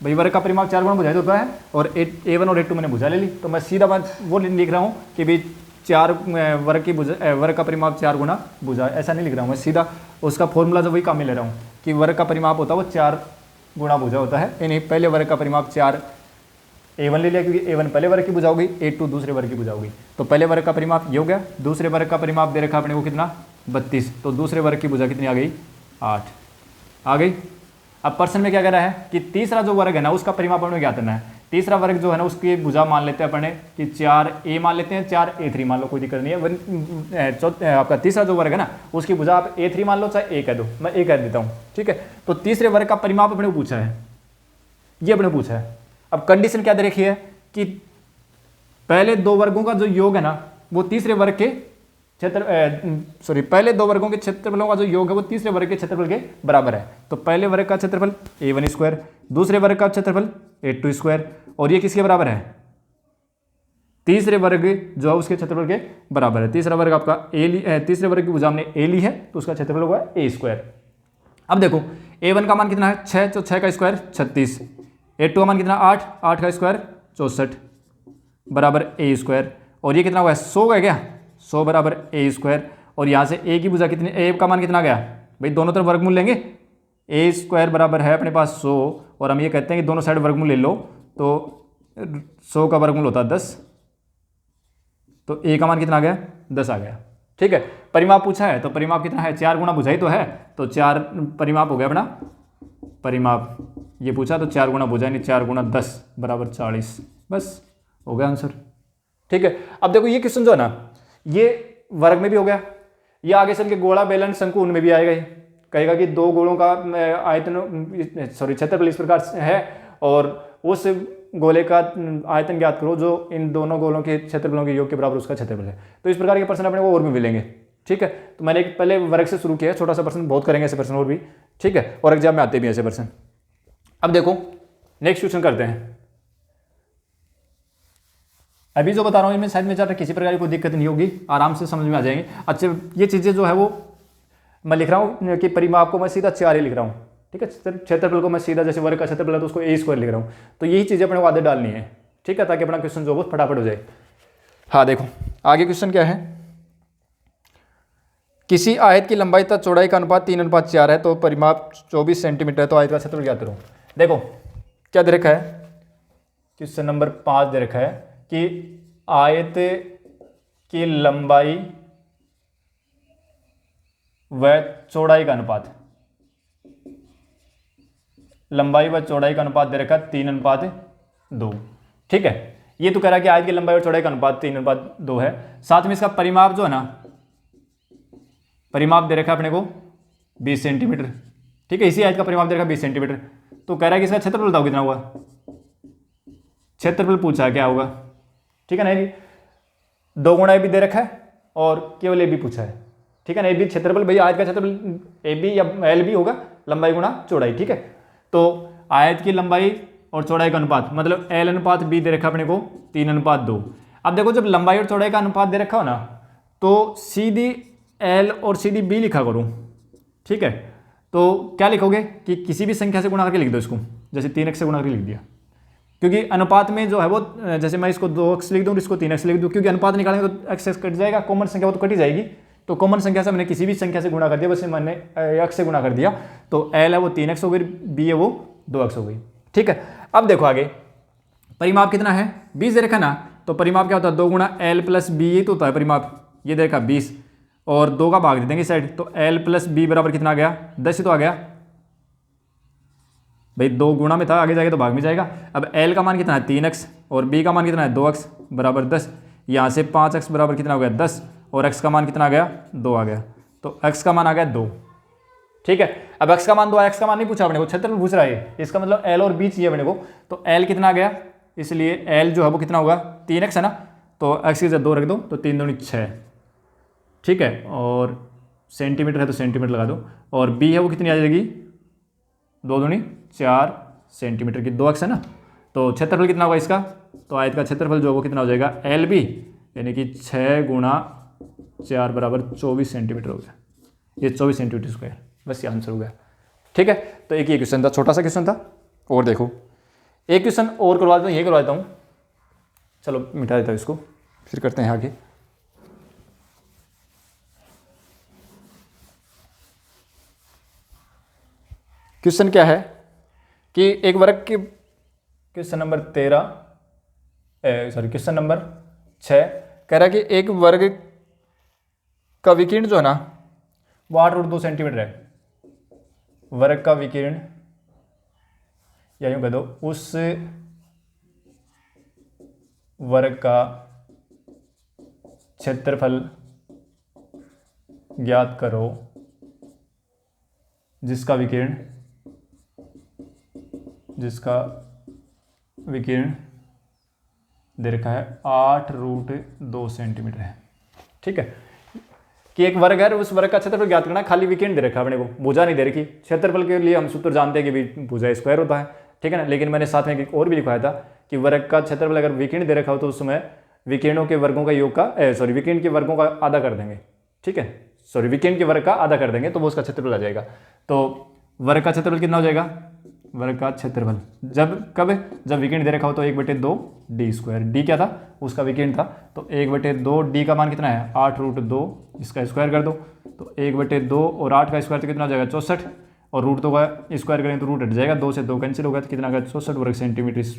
भाई वर्ग का परिमाप 4 गुना भुजाएं होता है और a1 और a2 मैंने भुजा ले ली, तो मैं सीधा बात वो लिख रहा हूँ कि भाई 4 वर्ग का परिमाप 4 गुना भुजा, ऐसा नहीं लिख रहा हूँ मैं, सीधा उसका फॉर्मूला जो वही काम में ले रहा हूँ कि वर्ग का परिमाप होता है वो 4 गुना भुजा होता है, यानी पहले वर्ग का परिमाप 4 a1 ले लिया क्योंकि a1 पहले वर्ग की भुजा होगी, a2 दूसरे वर्ग की भुजा होगी, तो पहले वर्ग का परिमाप ये हो गया। दूसरे वर्ग का परिमाप दे रखा अपने को कितना 32, तो दूसरे वर्ग की भुजा कितनी आ गई? 8 आ गई। अब प्रश्न में क्या कह रहा है कि तीसरा जो वर्ग है ना उसका परिमाप हमें ज्ञात करना है। तीसरा वर्ग जो है ना उसकी भुजा मान लेते हैं अपने कि 4a मान लेते हैं, 4a3 मान लो, कोई दिक्कत नहीं है। आपका तीसरा जो वर्ग है ना उसकी भुजा आप a3 मान लो, चाहे a कह दो, मैं a कह देता हूँ, ठीक है। तो तीसरे वर्ग का परिमाप अपने को पूछा है, ये अपने पूछा है। अब कंडीशन क्या दे रखी है कि पहले दो वर्गों का जो योग है ना वो तीसरे वर्ग के पहले दो वर्गों के क्षेत्रफलों का जो योग है वो तीसरे वर्ग के क्षेत्रफल के बराबर है। तो पहले वर्ग का क्षेत्रफल a1 स्क्वायर, दूसरे वर्ग का क्षेत्रफल a2 स्क्वायर, और ये किसके बराबर है? तीसरे वर्ग जो है उसके क्षेत्रफल के बराबर है। तीसरा वर्ग आपका तीसरे वर्ग की भुजा हमने a ली है तो उसका क्षेत्रफल होगा a स्क्वायर। अब देखो a1 का मान कितना है? 6, तो 6 का स्क्वायर 36, a2 का मान कितना? 8, 8 का स्क्वायर 64 बराबर a स्क्वायर, और ये कितना हुआ? 100 का क्या? 100 बराबर a स्क्वायर। और यहाँ से a की भुजा कितनी, a का मान कितना आ गया भाई? दोनों तरफ वर्गमूल लेंगे, a स्क्वायर बराबर है अपने पास 100, और हम ये कहते हैं कि दोनों साइड वर्गमूल ले लो, तो 100 का वर्गमूल होता है 10, तो a का मान कितना आ गया? 10 आ गया, ठीक है। परिमाप पूछा है तो परिमाप कितना है? 4 गुना भुजाई तो है, तो 4 परिमाप हो गया अपना परिमाप। ये पूछा तो 4 गुना भुजा, यानी 4 गुना 10 बराबर 40, बस हो गया आंसर, ठीक है। अब देखो ये क्वेश्चन जो है ना ये वर्ग में भी हो गया, ये आगे चल के गोला बेलन शंकु उनमें भी आएगा। ये कहेगा कि दो गोलों का आयतन क्षेत्रफल इस प्रकार से है और उस गोले का आयतन ज्ञात करो जो इन दोनों गोलों के क्षेत्रफलों के योग के बराबर उसका क्षेत्रफल है। तो इस प्रकार के प्रश्न अपने को और भी मिलेंगे, ठीक है। तो मैंने पहले वर्ग से शुरू किया है, छोटा सा प्रश्न, बहुत करेंगे ऐसे प्रश्न और भी, ठीक है, और एग्जाम में आते भी ऐसे प्रश्न। अब देखो नेक्स्ट क्वेश्चन करते हैं। अभी जो बता रहा हूँ इनमें शायद में ज़्यादा किसी प्रकार की कोई दिक्कत नहीं होगी, आराम से समझ में आ जाएंगे। अच्छा ये चीज़ें जो है वो मैं लिख रहा हूँ कि परिमाप को मैं सीधा 4 ही लिख रहा हूँ, ठीक है। क्षेत्रफल को मैं सीधा जैसे वर्ग का क्षेत्रफल है तो उसको a स्क्वायर लिख रहा हूँ। तो यही चीज़ें अपने को आदत डालनी है, ठीक है, ताकि अपना क्वेश्चन जो वो फटाफट हो जाए। हाँ देखो आगे क्वेश्चन क्या है, किसी आयत की लंबाई तथा चौड़ाई का अनुपात 3:4 है, तो परिमाप 24 सेंटीमीटर है, तो आयत का क्षेत्रफल ज्ञात करो। देखो क्या दे रखा है, क्वेश्चन नंबर 5 दे रखा है कि आयत की लंबाई व चौड़ाई का अनुपात, लंबाई व चौड़ाई का अनुपात दे रखा है 3:2, ठीक है। ये तो कह रहा है कि आयत की लंबाई और चौड़ाई का अनुपात 3:2 है। साथ में इसका परिमाप जो है ना, परिमाप दे रखा है अपने को 20 सेंटीमीटर, ठीक है। इसी आयत का परिमाप दे रखा है 20 सेंटीमीटर। तो कह रहा है कि इसका क्षेत्रफल बताओ कितना होगा, क्षेत्रफल पूछा है क्या होगा, ठीक है ना। ये 2 गुणा ए बी दे रखा है और केवल ए बी पूछा है, ठीक है ना। ए बी क्षेत्रफल, भैया आयत का क्षेत्रफल ए बी या एल बी होगा, लंबाई गुणा चौड़ाई, ठीक है। तो आयत की लंबाई और चौड़ाई का अनुपात मतलब एल अनुपात बी दे रखा अपने को 3:2। अब देखो जब लंबाई और चौड़ाई का अनुपात दे रखा हो ना तो सीधी एल और सीधी बी लिखा करूँ, ठीक है। तो क्या लिखोगे कि किसी भी संख्या से गुणा करके लिख दो इसको, जैसे 3x से गुणा करके लिख दिया, क्योंकि अनुपात में जो है वो जैसे मैं इसको 2x लिख दूँ, इसको 3x लिख दूँ, क्योंकि अनुपात निकालेंगे तो x कट जाएगा, कॉमन संख्या वो तो कटी जाएगी। तो कॉमन संख्या से मैंने किसी भी संख्या से गुणा कर दिया, वैसे मैंने x से गुणा कर दिया, तो l है वो 3x हो गई, b है वो 2x हो गई, ठीक है। अब देखो आगे परिमाप कितना है, 20 दे रखा ना, तो परिमाप क्या होता है 2 गुणा एल प्लस बी, ये तो होता है परिमाप। ये दे रखा 20 और 2 का भाग दे देंगे साइड, तो एल प्लस बी बराबर कितना आ गया, 10 ही तो आ गया भाई, 2 गुणा में था, आगे जाएगा तो भाग में जाएगा। अब l का मान कितना है 3x और b का मान कितना है 2x बराबर 10, यहाँ से 5x बराबर कितना हो गया 10, और x का मान कितना आ गया 2 आ गया, तो x का मान आ गया 2, ठीक है। अब x का मान 2 x का मान नहीं पूछा अपने को, क्षेत्रफल पूछ रहा है, इसका मतलब l और b चाहिए अपने को। तो l कितना आ गया, इसलिए l जो है वो कितना होगा 3x है ना, तो x की जगह 2 रख दो, तो 3 दूनी 6, ठीक है। और सेंटीमीटर है तो सेंटीमीटर लगा दो, और b है वो कितनी आ जाएगी 2 दूनी 4 सेंटीमीटर की, 2x है ना। तो क्षेत्रफल कितना होगा इसका, तो आयत का क्षेत्रफल जो है वो कितना हो जाएगा एल बी, यानी कि 6 गुणा 4 बराबर 24 सेंटीमीटर हो गया, ये 24 सेंटीमीटर स्क्वायर, बस ये आंसर हो गया, ठीक है। तो एक ये क्वेश्चन था, छोटा सा क्वेश्चन था। और देखो एक क्वेश्चन और करवा देता हूँ, ये करवा देता हूँ, चलो मिटा देता हूँ इसको, फिर करते हैं आगे। क्वेश्चन क्या है कि एक वर्ग के, क्वेश्चन नंबर 13 क्वेश्चन नंबर 6 कह रहा है कि एक वर्ग का विकीर्ण जो है ना वो 8√2 सेंटीमीटर है। वर्ग का विकिरण, या यूं कह दो उस वर्ग का क्षेत्रफल ज्ञात करो जिसका विकिरण दे रखा है 8√2 सेंटीमीटर है। ठीक है, कि एक वर्ग है, उस वर्ग का क्षेत्रफल ज्ञात करना, खाली विकिरण दे रखा है अपने को, भुजा नहीं दे रखी। क्षेत्रफल के लिए हम सूत्र जानते हैं कि भी भुजा स्क्वायर होता है, ठीक है ना। लेकिन मैंने साथ में एक और भी लिखवाया था कि वर्ग का क्षेत्रफल अगर विकिरण दे रखा हो तो उस समय विकिरणों के वर्गों का योग का विकिरण के वर्गों का आधा कर देंगे, ठीक है, विकिरण के वर्ग का आधा कर देंगे तो वो उसका क्षेत्रफल आ जाएगा। तो वर्ग का क्षेत्रफल कितना हो जाएगा, वर्ग का क्षेत्रफल जब विकिरण दे रखा हो तो 1/2 d², डी क्या था, उसका विकिरण था, तो 1/2 डी का मान कितना है 8√2, इसका स्क्वायर कर दो तो 1/2 और 8 का स्क्वायर तो कितना हो जाएगा 64, और √2 का स्क्वायर करेंगे तो रूट हट जाएगा, 2 से 2 कैंसिल होगा तो कितना आ गया 64 वर्ग सेंटीमीटर इस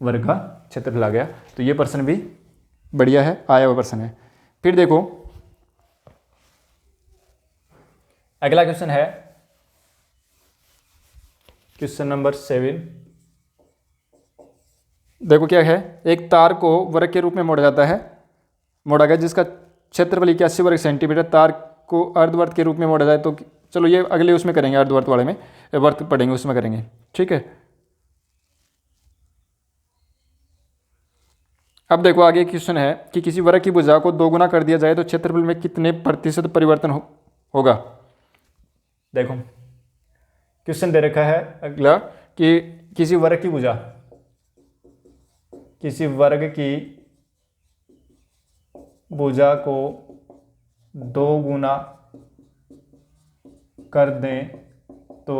वर्ग का क्षेत्रफल आ गया। तो ये प्रश्न भी बढ़िया है, आया हुआ प्रश्न है। फिर देखो अगला क्वेश्चन है क्वेश्चन नंबर 7। देखो क्या है, एक तार को वर्ग के रूप में मोड़ा गया जिसका क्षेत्रफल 81 वर्ग सेंटीमीटर। तार को अर्धवर्त के रूप में मोड़ा जाए तो चलो ये अगले उसमें करेंगे, अर्धवर्त वाले में वर्त पढ़ेंगे उसमें करेंगे, ठीक है। अब देखो आगे क्वेश्चन है कि किसी वर्ग की भुजा को 2 गुना कर दिया जाए तो क्षेत्रफल में कितने प्रतिशत परिवर्तन होगा। देखो क्वेश्चन दे रखा है अगला कि किसी वर्ग की भुजा को 2 गुना कर दें तो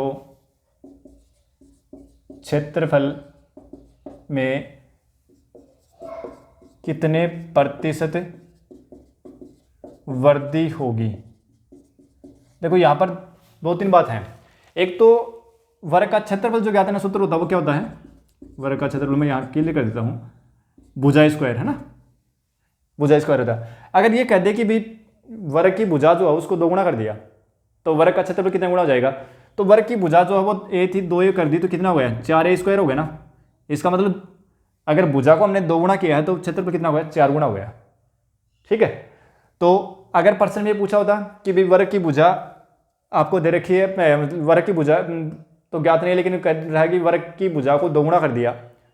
क्षेत्रफल में कितने प्रतिशत वृद्धि होगी। देखो यहां पर 2-3 बात हैं। एक तो वर्ग का क्षेत्रफल जो ज्ञात है ना, सूत्र होता है वो क्या होता है, वर्ग का क्षेत्रफल मैं यहाँ क्लियर कर देता हूँ, भुजा स्क्वायर है ना, भुजा स्क्वायर होता है। अगर ये कह दे कि भाई वर्ग की भुजा जो है उसको 2 गुना कर दिया तो वर्ग का क्षेत्रफल कितना गुना हो जाएगा, तो वर्ग की भुजा जो है वो a थी 2a कर दी तो कितना हो गया 4a² हो गया ना। इसका मतलब अगर भुजा को हमने 2 गुना किया है तो क्षेत्रफल कितना हो गया 4 गुना हो गया, ठीक है। तो अगर प्रश्न में पूछा होता कि भाई वर्ग की भुजा आपको दे रखी है, वर्ग की भुजा तो ज्ञात नहीं है, लेकिन कह रहा है कि वर्ग की भुजा को 2 गुना कर दिया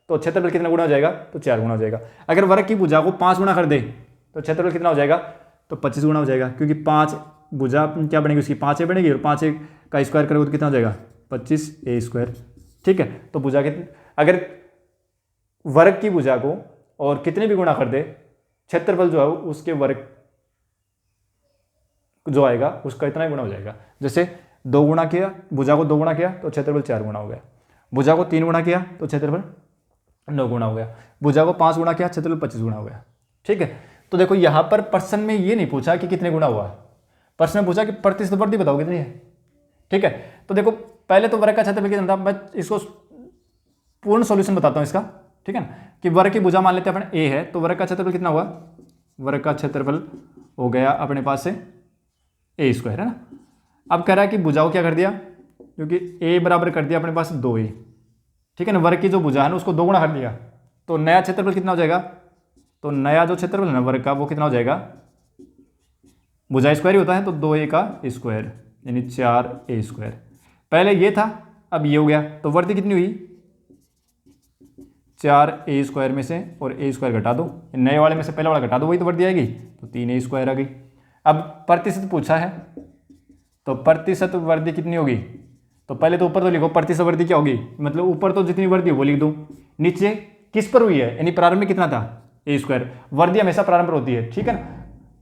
तो क्षेत्रफल कितना गुना हो जाएगा, तो 4 गुना हो जाएगा। अगर वर्ग की भुजा को 5 गुना कर दे तो क्षेत्रफल कितना हो जाएगा, तो 25 गुना हो जाएगा, क्योंकि 5 भुजा क्या बनेगी उसकी 5a बनेगी और 5a का स्क्वायर करोगे तो कितना हो जाएगा 25a², ठीक है। तो भुजा के अगर वर्ग की भुजा को और कितने भी गुना कर दे क्षेत्रफल जो है उसके वर्ग जो आएगा उसका इतना ही गुना हो जाएगा। जैसे 2 गुना किया, भुजा को 2 गुना किया तो क्षेत्रफल 4 गुना हो गया, भुजा को 3 गुना किया तो क्षेत्रफल 9 गुना हो गया, भुजा को 5 गुना किया क्षेत्रफल 25 गुना हो गया, ठीक है। तो देखो यहाँ पर प्रश्न में ये नहीं पूछा कि कितने गुना हुआ, प्रश्न में पूछा कि प्रतिशत वृद्धि बताओ कितनी है, ठीक है। तो देखो पहले तो वर्ग का क्षेत्रफल कितना था, मैं इसको पूर्ण सॉल्यूशन बताता हूँ इसका, ठीक है ना। कि वर्ग की भुजा मान लेते हैं अपन a है तो वर्ग का क्षेत्रफल कितना हुआ, वर्ग का क्षेत्रफल हो गया अपने पास से a² है ना। अब कह रहा है कि भुजा को क्या कर दिया, क्योंकि a बराबर कर दिया अपने पास 2a, ठीक है ना। वर्ग की जो भुजा है ना उसको 2 गुना कर दिया तो नया क्षेत्रफल कितना हो जाएगा, तो नया जो क्षेत्रफल है ना वर्ग का वो कितना हो जाएगा, भुजा स्क्वायर ही होता है तो 2a का स्क्वायर यानी 4a²। पहले ये था अब ये हो गया तो वृद्धि कितनी हुई 4a² में से और a² घटा दो, नए वाले में से पहले वाला घटा दो वही तो वृद्धि आएगी, तो 3a² आ गई। अब प्रतिशत पूछा है तो प्रतिशत वृद्धि कितनी होगी, तो पहले तो ऊपर तो लिखो प्रतिशत वृद्धि क्या होगी, मतलब ऊपर तो जितनी वृद्धि हो वो लिख दो, नीचे किस पर हुई है यानी प्रारंभ में कितना था a²। वृद्धि हमेशा प्रारंभ पर होती है, ठीक है ना,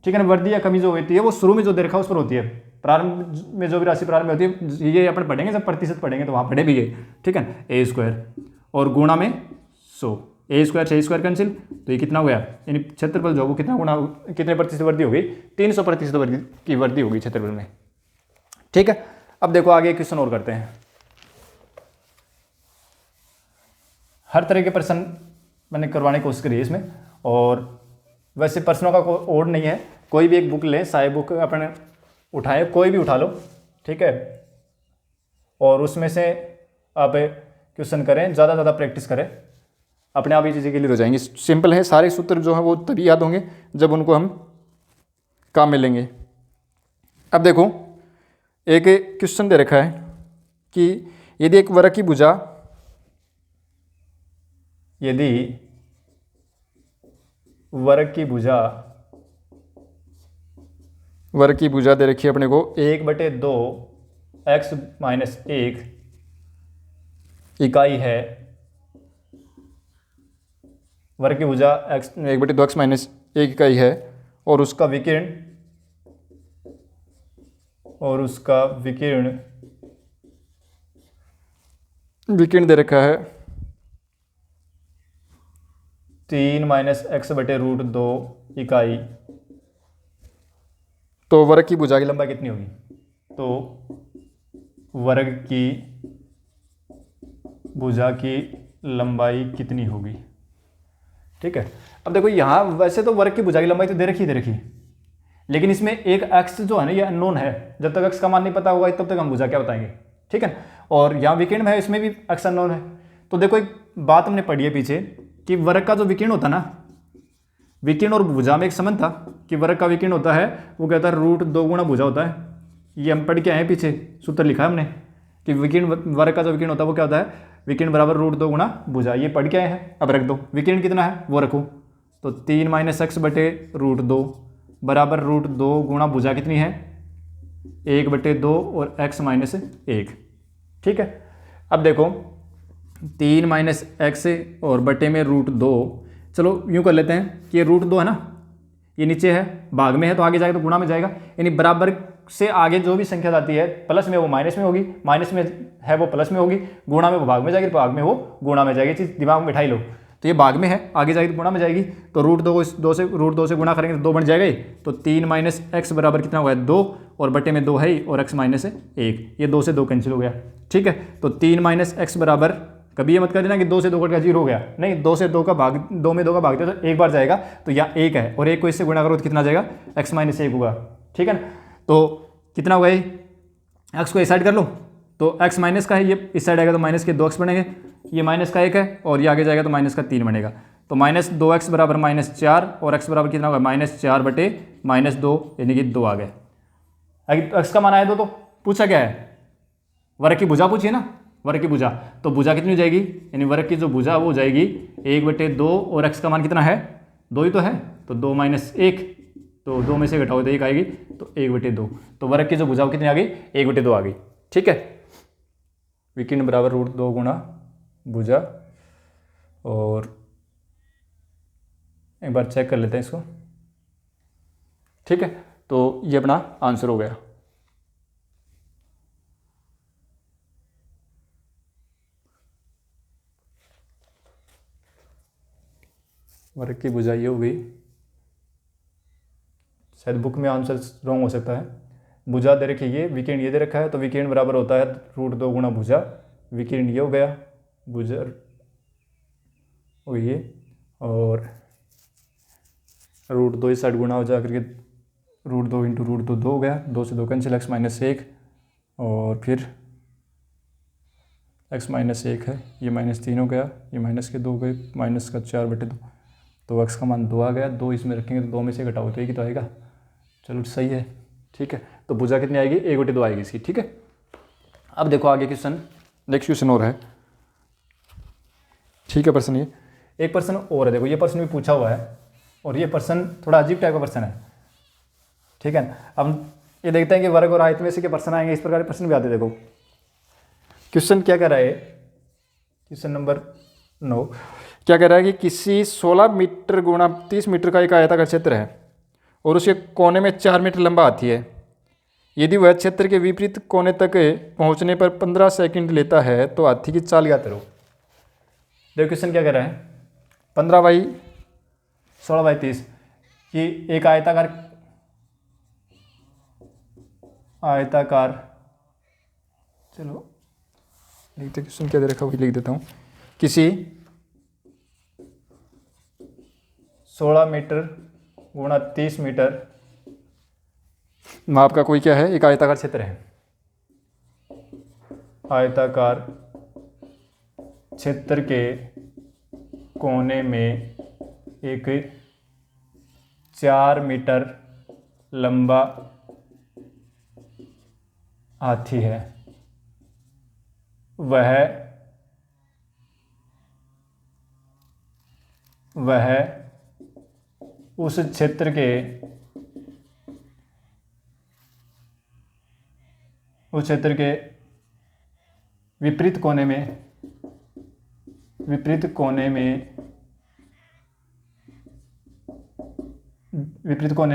ठीक है ना। वृद्धि या कमी जो होती है वो शुरू में जो दे रखा है उस पर होती है, प्रारंभ में जो भी राशि प्रारंभ में होती है ये अपन पढ़ेंगे जब प्रतिशत पढ़ेंगे तो वहाँ पढ़े भी है, ठीक है। a² और गुणा में 100, a² से a² कैंसिल तो ये कितना हो गया, यानी क्षेत्रफल जो वो कितना गुना कितने प्रतिशत वृद्धि होगी 300% की वृद्धि होगी क्षेत्रफल में, ठीक है। अब देखो आगे क्वेश्चन और करते हैं। हर तरह के प्रश्न मैंने करवाने की कोशिश करी है इसमें, और वैसे प्रश्नों का कोई ओड नहीं है, कोई भी एक बुक लें, साय बुक अपने उठाए, कोई भी उठा लो, ठीक है, और उसमें से आप क्वेश्चन करें, ज़्यादा ज़्यादा प्रैक्टिस करें, अपने आप ये चीज़ें क्लियर हो जाएंगी। सिंपल है, सारे सूत्र जो हैं वो तभी याद होंगे जब उनको हम काम में लेंगे। अब देखो एक क्वेश्चन दे रखा है कि यदि एक वक्र की भुजा, यदि वक्र की भुजा दे रखी है अपने को 1/2 x - 1 इकाई है, वक्र की भुजा 1/2 x - 1 इकाई है, और उसका विकिरण दे रखा है 3 - x/√2 इकाई, तो वक्र की भुजा की लंबाई कितनी होगी? तो वक्र की भुजा की लंबाई कितनी होगी? ठीक है, अब देखो यहाँ वैसे तो वक्र की भुजा की लंबाई तो दे रखी, लेकिन इसमें एक x जो है ना ये अननोन है, जब तक x का मान नहीं पता होगा तब तक हम भुजा क्या बताएंगे, ठीक है। और यहाँ विकिरण में है, इसमें भी x अननोन है। तो देखो एक बात हमने पढ़ी है पीछे कि वक्र का जो विकिरण होता ना, विकिरण और भुजा में एक संबंध था कि वक्र का विकिरण होता है वो कहता है √2 गुणा भुजा होता है। ये हम पढ़ के आए हैं, पीछे सूत्र लिखा है हमने कि विकिरण, वक्र का जो विकिरण होता है वो क्या होता है, विकिरण बराबर √2 गुणा भुजा, ये पढ़ के आए हैं। अब रख दो विकिरण कितना है वो रखो, तो 3 - x/√2 बराबर √2 गुणा भुजा कितनी है 1/2 और x - 1, ठीक है। अब देखो 3 - x और बटे में √2, चलो यूँ कर लेते हैं कि ये √2 है ना, ये नीचे है भाग में है तो आगे जाएगा तो गुणा में जाएगा, यानी बराबर से आगे जो भी संख्या जाती है प्लस में वो माइनस में होगी, माइनस में है वो प्लस में होगी, गुणा में वो भाग में जाएगी, भाग में वो गुणा में जाएगी। चीज़ दिमाग में बिठाई लो, तो ये भाग में है आगे जाएगी तो गुणा में जाएगी, तो √2 से गुणा करेंगे तो 2 बन जाएगा ही, तो 3 - x बराबर कितना हुआ है 2, और बटे में 2 है ही, और x - 1, ये 2 से 2 कैंसिल हो गया, ठीक है। तो 3 - x बराबर, कभी ये मत कर देना कि 2 से 2 कट गया 0 हो गया, नहीं, 2 से 2 का भाग, 2 में 2 का भाग दिया तो एक बार जाएगा, तो यहाँ 1 है, और 1 को इससे गुणा करो तो कितना जाएगा x - 1 होगा, ठीक है ना। तो कितना होगा ये, x को इस साइड कर लो तो x माइनस का है, ये इस साइड आएगा तो माइनस के 2x बनेंगे, ये माइनस का 1 है, और ये आगे जाएगा तो माइनस का 3 बनेगा, तो -2x बराबर -4, और x बराबर कितना होगा -4/-2, यानी कि 2 आ गए। x का मान आया 2, तो पूछा क्या है, वक्र की भुजा पूछिए ना, वक्र की भुजा, तो भुजा कितनी हो जाएगी, यानी वक्र की जो भुजा वो हो जाएगी 1/2, और x का मान कितना है 2 ही तो है, तो 2 - 1, तो 2 में से घटाओ तो 1 आएगी, तो 1/2, तो वक्र की जो भुजा कितनी आ गई 1/2 आ गई, ठीक है। विकिरण बराबर √2 गुणा भुजा, और एक बार चेक कर लेते हैं इसको, ठीक है। तो ये अपना आंसर हो गया। वक्र की भुजा ये हो गई, शायद बुक में आंसर रॉन्ग हो सकता है, भुजा दे रखी ये, विकिरण ये दे रखा है, तो विकिरण बराबर होता है √2 गुणा भुजा, विकिरण ये हो गया, भुजा ये, और √2 इस साइड गुणा हो जा करके √2 × √2 2 हो गया, 2 से 2 कैंसिल, x - 1, और फिर x - 1 है, ये -3 हो गया, ये माइनस के 2 हो गए, -4/2, तो x का मान 2 आ गया, 2 इसमें रखेंगे तो 2 में से घटाओ तो 1 ही तो आएगा, चलो सही है, ठीक है। तो भुजा कितनी आएगी 1/2 आएगी इसकी, ठीक है। अब देखो आगे क्वेश्चन, नेक्स्ट क्वेश्चन और है, ठीक है। प्रश्न ये एक प्रश्न और है, देखो ये प्रश्न भी पूछा हुआ है, और ये प्रश्न थोड़ा अजीब टाइप का प्रश्न है, ठीक है। अब ये देखते हैं कि वर्ग और आयत में से के प्रश्न आएंगे, इस प्रकार के प्रश्न भी आते हैं। देखो क्वेश्चन क्या कह रहा है, क्वेश्चन नंबर 9 क्या कह रहा है कि किसी 16 मीटर गुणा 30 मीटर का एक आयताकार क्षेत्र है, और उसके कोने में 4 मीटर लंबा हाथी है। यदि वह क्षेत्र के विपरीत कोने तक पहुंचने पर 15 सेकंड लेता है तो हाथी की चाल ज्ञात करो। देखो क्वेश्चन क्या कह रहा है, 15/16/30 कि एक आयताकार चलो लिखते, क्वेश्चन क्या दे रखा वही लिख देता हूँ। किसी 16 मीटर गुणा 30 मीटर माप का कोई क्या है, एक आयताकार क्षेत्र है, आयताकार क्षेत्र के कोने में एक 4 मीटर लंबा हाथी है, वह उस क्षेत्र के विपरीत कोने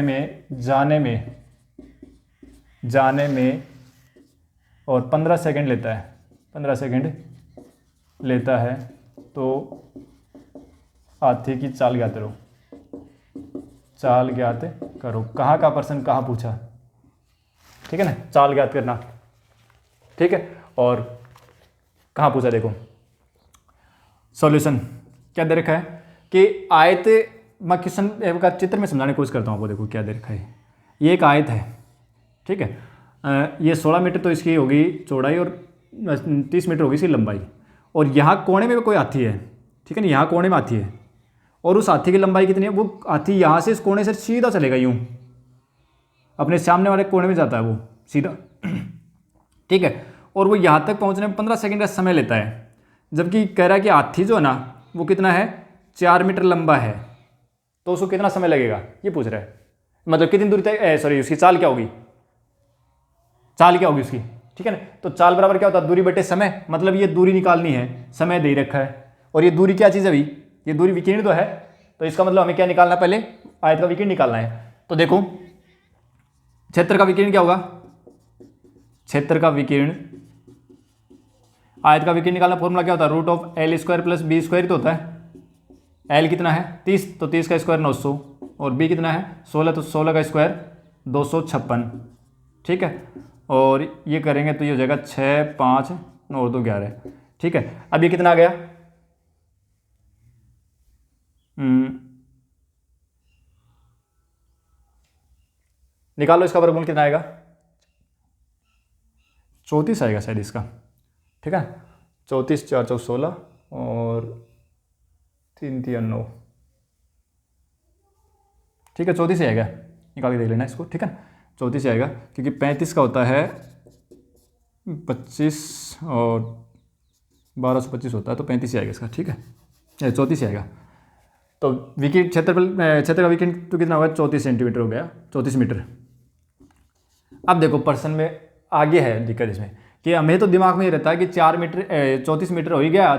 में जाने में और 15 सेकंड लेता है तो हाथी की चाल ज्ञात करो। कहाँ का प्रश्न कहाँ पूछा, ठीक है ना, चाल ज्ञात करना, ठीक है। और कहाँ पूछा, देखो सॉल्यूशन क्या दे रखा है कि आयत, मैं क्वेश्चन का चित्र में समझाने की कोशिश करता हूँ आपको। देखो क्या दे रखा है, ये एक आयत है, ठीक है। ये 16 मीटर तो इसकी होगी चौड़ाई और 30 मीटर होगी इसकी लंबाई, और यहाँ कोने में कोई हाथी है, ठीक है ना, यहाँ कोने में हाथी है, और उस हाथी की लंबाई कितनी है, वो हाथी यहाँ से इस कोने से सीधा चलेगा, यूँ अपने सामने वाले कोने में जाता है वो सीधा, ठीक है। और वो यहाँ तक पहुँचने में 15 सेकंड का समय लेता है, जबकि कह रहा है कि हाथी जो है ना वो कितना है, 4 मीटर लंबा है, तो उसको कितना समय लगेगा ये पूछ रहा है। मतलब कितनी दूरी तक, सॉरी उसकी चाल क्या होगी उसकी, ठीक है ना। तो चाल बराबर क्या होता है, दूरी बटे समय, मतलब ये दूरी निकालनी है, समय दे रखा है, और ये दूरी क्या चीज़ है अभी, ये दूरी विकीर्ण तो है, तो इसका मतलब हमें क्या निकालना, पहले आयत का विकीर्ण निकालना है। तो देखो क्षेत्र का विकीर्ण क्या होगा, क्षेत्र का विकीर्ण, आयत का विकीर्ण निकालना फॉर्मूला क्या होता है, √L² + B² तो होता है। L कितना है 30, तो 30 का स्क्वायर 900, और B कितना है 16, तो 16 का स्क्वायर 256, ठीक है। और ये करेंगे तो ये हो जाएगा 6, 5 और 2 11, ठीक है। अब ये कितना आ गया, निकालो इसका वर्गमूल कितना आएगा, 34 आएगा शायद इसका, ठीक है। 34, 4 चौक 16 और 3 3 9, ठीक है, 34 आएगा, निकाल के देख लेना इसको, ठीक है। 34 आएगा, क्योंकि 35 का होता है 25 और 1225 होता है, तो 35 आएगा इसका, ठीक है, 34 आएगा। तो विकीर्ण क्षेत्र का विकीर्ण तो कितना होगा, 34 सेंटीमीटर हो गया, 34 मीटर। अब देखो प्रश्न में आगे है दिक्कत इसमें कि हमें तो दिमाग में ये रहता है कि 34 मीटर हो ही गया,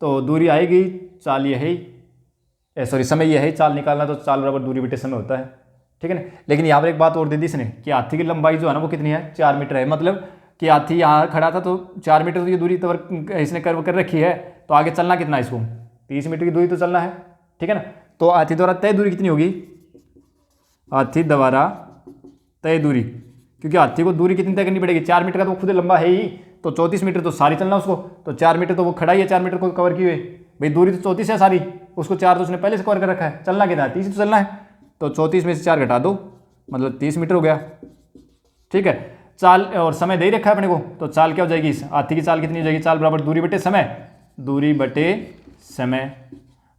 तो दूरी आएगी, चाल ये है, सॉरी समय ये है, चाल निकालना तो चाल बराबर दूरी बटे समय होता है, ठीक है ना। लेकिन यहाँ पर एक बात और दे दी इसने कि हाथी की लंबाई जो है ना वो कितनी है, 4 मीटर है, मतलब कि हाथी यहाँ खड़ा था तो 4 मीटर तो ये दूरी तो इसने कर रखी है, तो आगे चलना कितना है इसको, 30 मीटर की दूरी तो चलना है, ठीक है ना। तो हाथी द्वारा तय दूरी कितनी होगी, हाथी द्वारा तय दूरी, क्योंकि हाथी को दूरी कितनी तय करनी पड़ेगी, 4 मीटर का तो खुद लंबा है ही, तो 34 मीटर तो सारी चलना उसको, तो 4 मीटर तो वो खड़ा ही है, 4 मीटर को कवर किए हुए, भाई दूरी तो 34 है सारी, उसको 4 तो उसने पहले से कवर कर रखा है, चलना कितना है, 30 तो चलना है, तो 34 में से 4 घटा दो, मतलब 30 मीटर हो गया, ठीक है। चाल और समय दे ही रखा है अपने को, तो चाल क्या हो जाएगी, हाथी की चाल कितनी हो जाएगी, चाल बराबर दूरी बटे समय,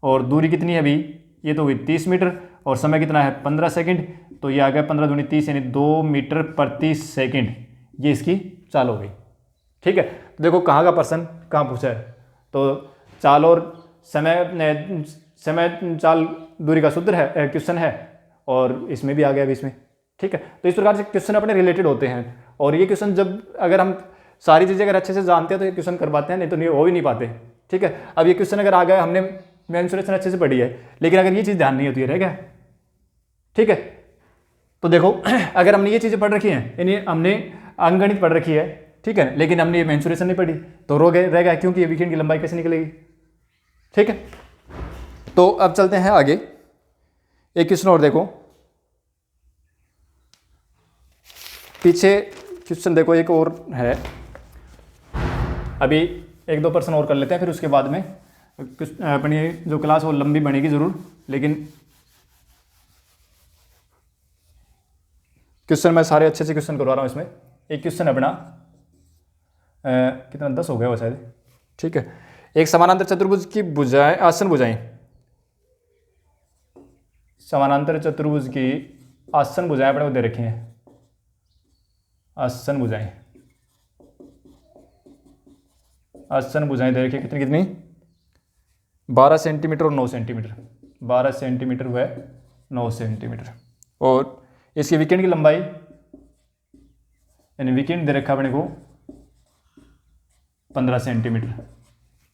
और दूरी कितनी है अभी, ये तो हुई 30 मीटर, और समय कितना है 15 सेकंड, तो ये आ गया 15 दूनी 30 यानी 2 मीटर प्रति सेकंड, ये इसकी चाल हो गई, ठीक है। तो देखो कहाँ का प्रश्न कहाँ पूछा है, तो चाल और समय चाल दूरी का सूत्र है, क्वेश्चन है, और इसमें भी आ गया अभी इसमें, ठीक है। तो इस प्रकार से क्वेश्चन अपने रिलेटेड होते हैं, और ये क्वेश्चन जब अगर हम सारी चीज़ें अगर अच्छे से जानते हैं तो ये क्वेश्चन कर पाते हैं, नहीं तो नहीं हो ही नहीं पाते, ठीक है। अब ये क्वेश्चन अगर आ गया, हमने मेंसुरेशन अच्छे से पढ़ी है, लेकिन अगर ये चीज़ ध्यान नहीं होती है, रह गया, ठीक है। तो देखो अगर हमने ये चीज़ें पढ़ रखी हैं, यानी हमने अंकगणित पढ़ रखी है, ठीक है, लेकिन हमने ये मेंसुरेशन नहीं पढ़ी, तो रह गया, क्योंकि ये विकीर्ण की लंबाई कैसे निकलेगी, ठीक है। तो अब चलते हैं आगे, एक क्वेश्चन और देखो, पीछे क्वेश्चन देखो एक और है, अभी 1-2 प्रश्न और कर लेते हैं, फिर उसके बाद में अपनी जो क्लास वो लंबी बनेगी ज़रूर, लेकिन क्वेश्चन मैं सारे अच्छे से क्वेश्चन करवा रहा हूँ इसमें। एक क्वेश्चन अपना कितना 10 हो गया वो शायद, ठीक है। एक समानांतर चतुर्भुज की भुजाएं, आसन भुजाएं, समानांतर चतुर्भुज की आसन भुजाएं अपने को दे रखी हैं। आसन भुजाएं, आसन भुजाएं दे रखी है कितनी कितनी, 12 सेंटीमीटर और 9 सेंटीमीटर, 12 सेंटीमीटर व 9 सेंटीमीटर। और इसकी विकिरण की लंबाई, यानी विकिरण दे रखा अपने को 15 सेंटीमीटर,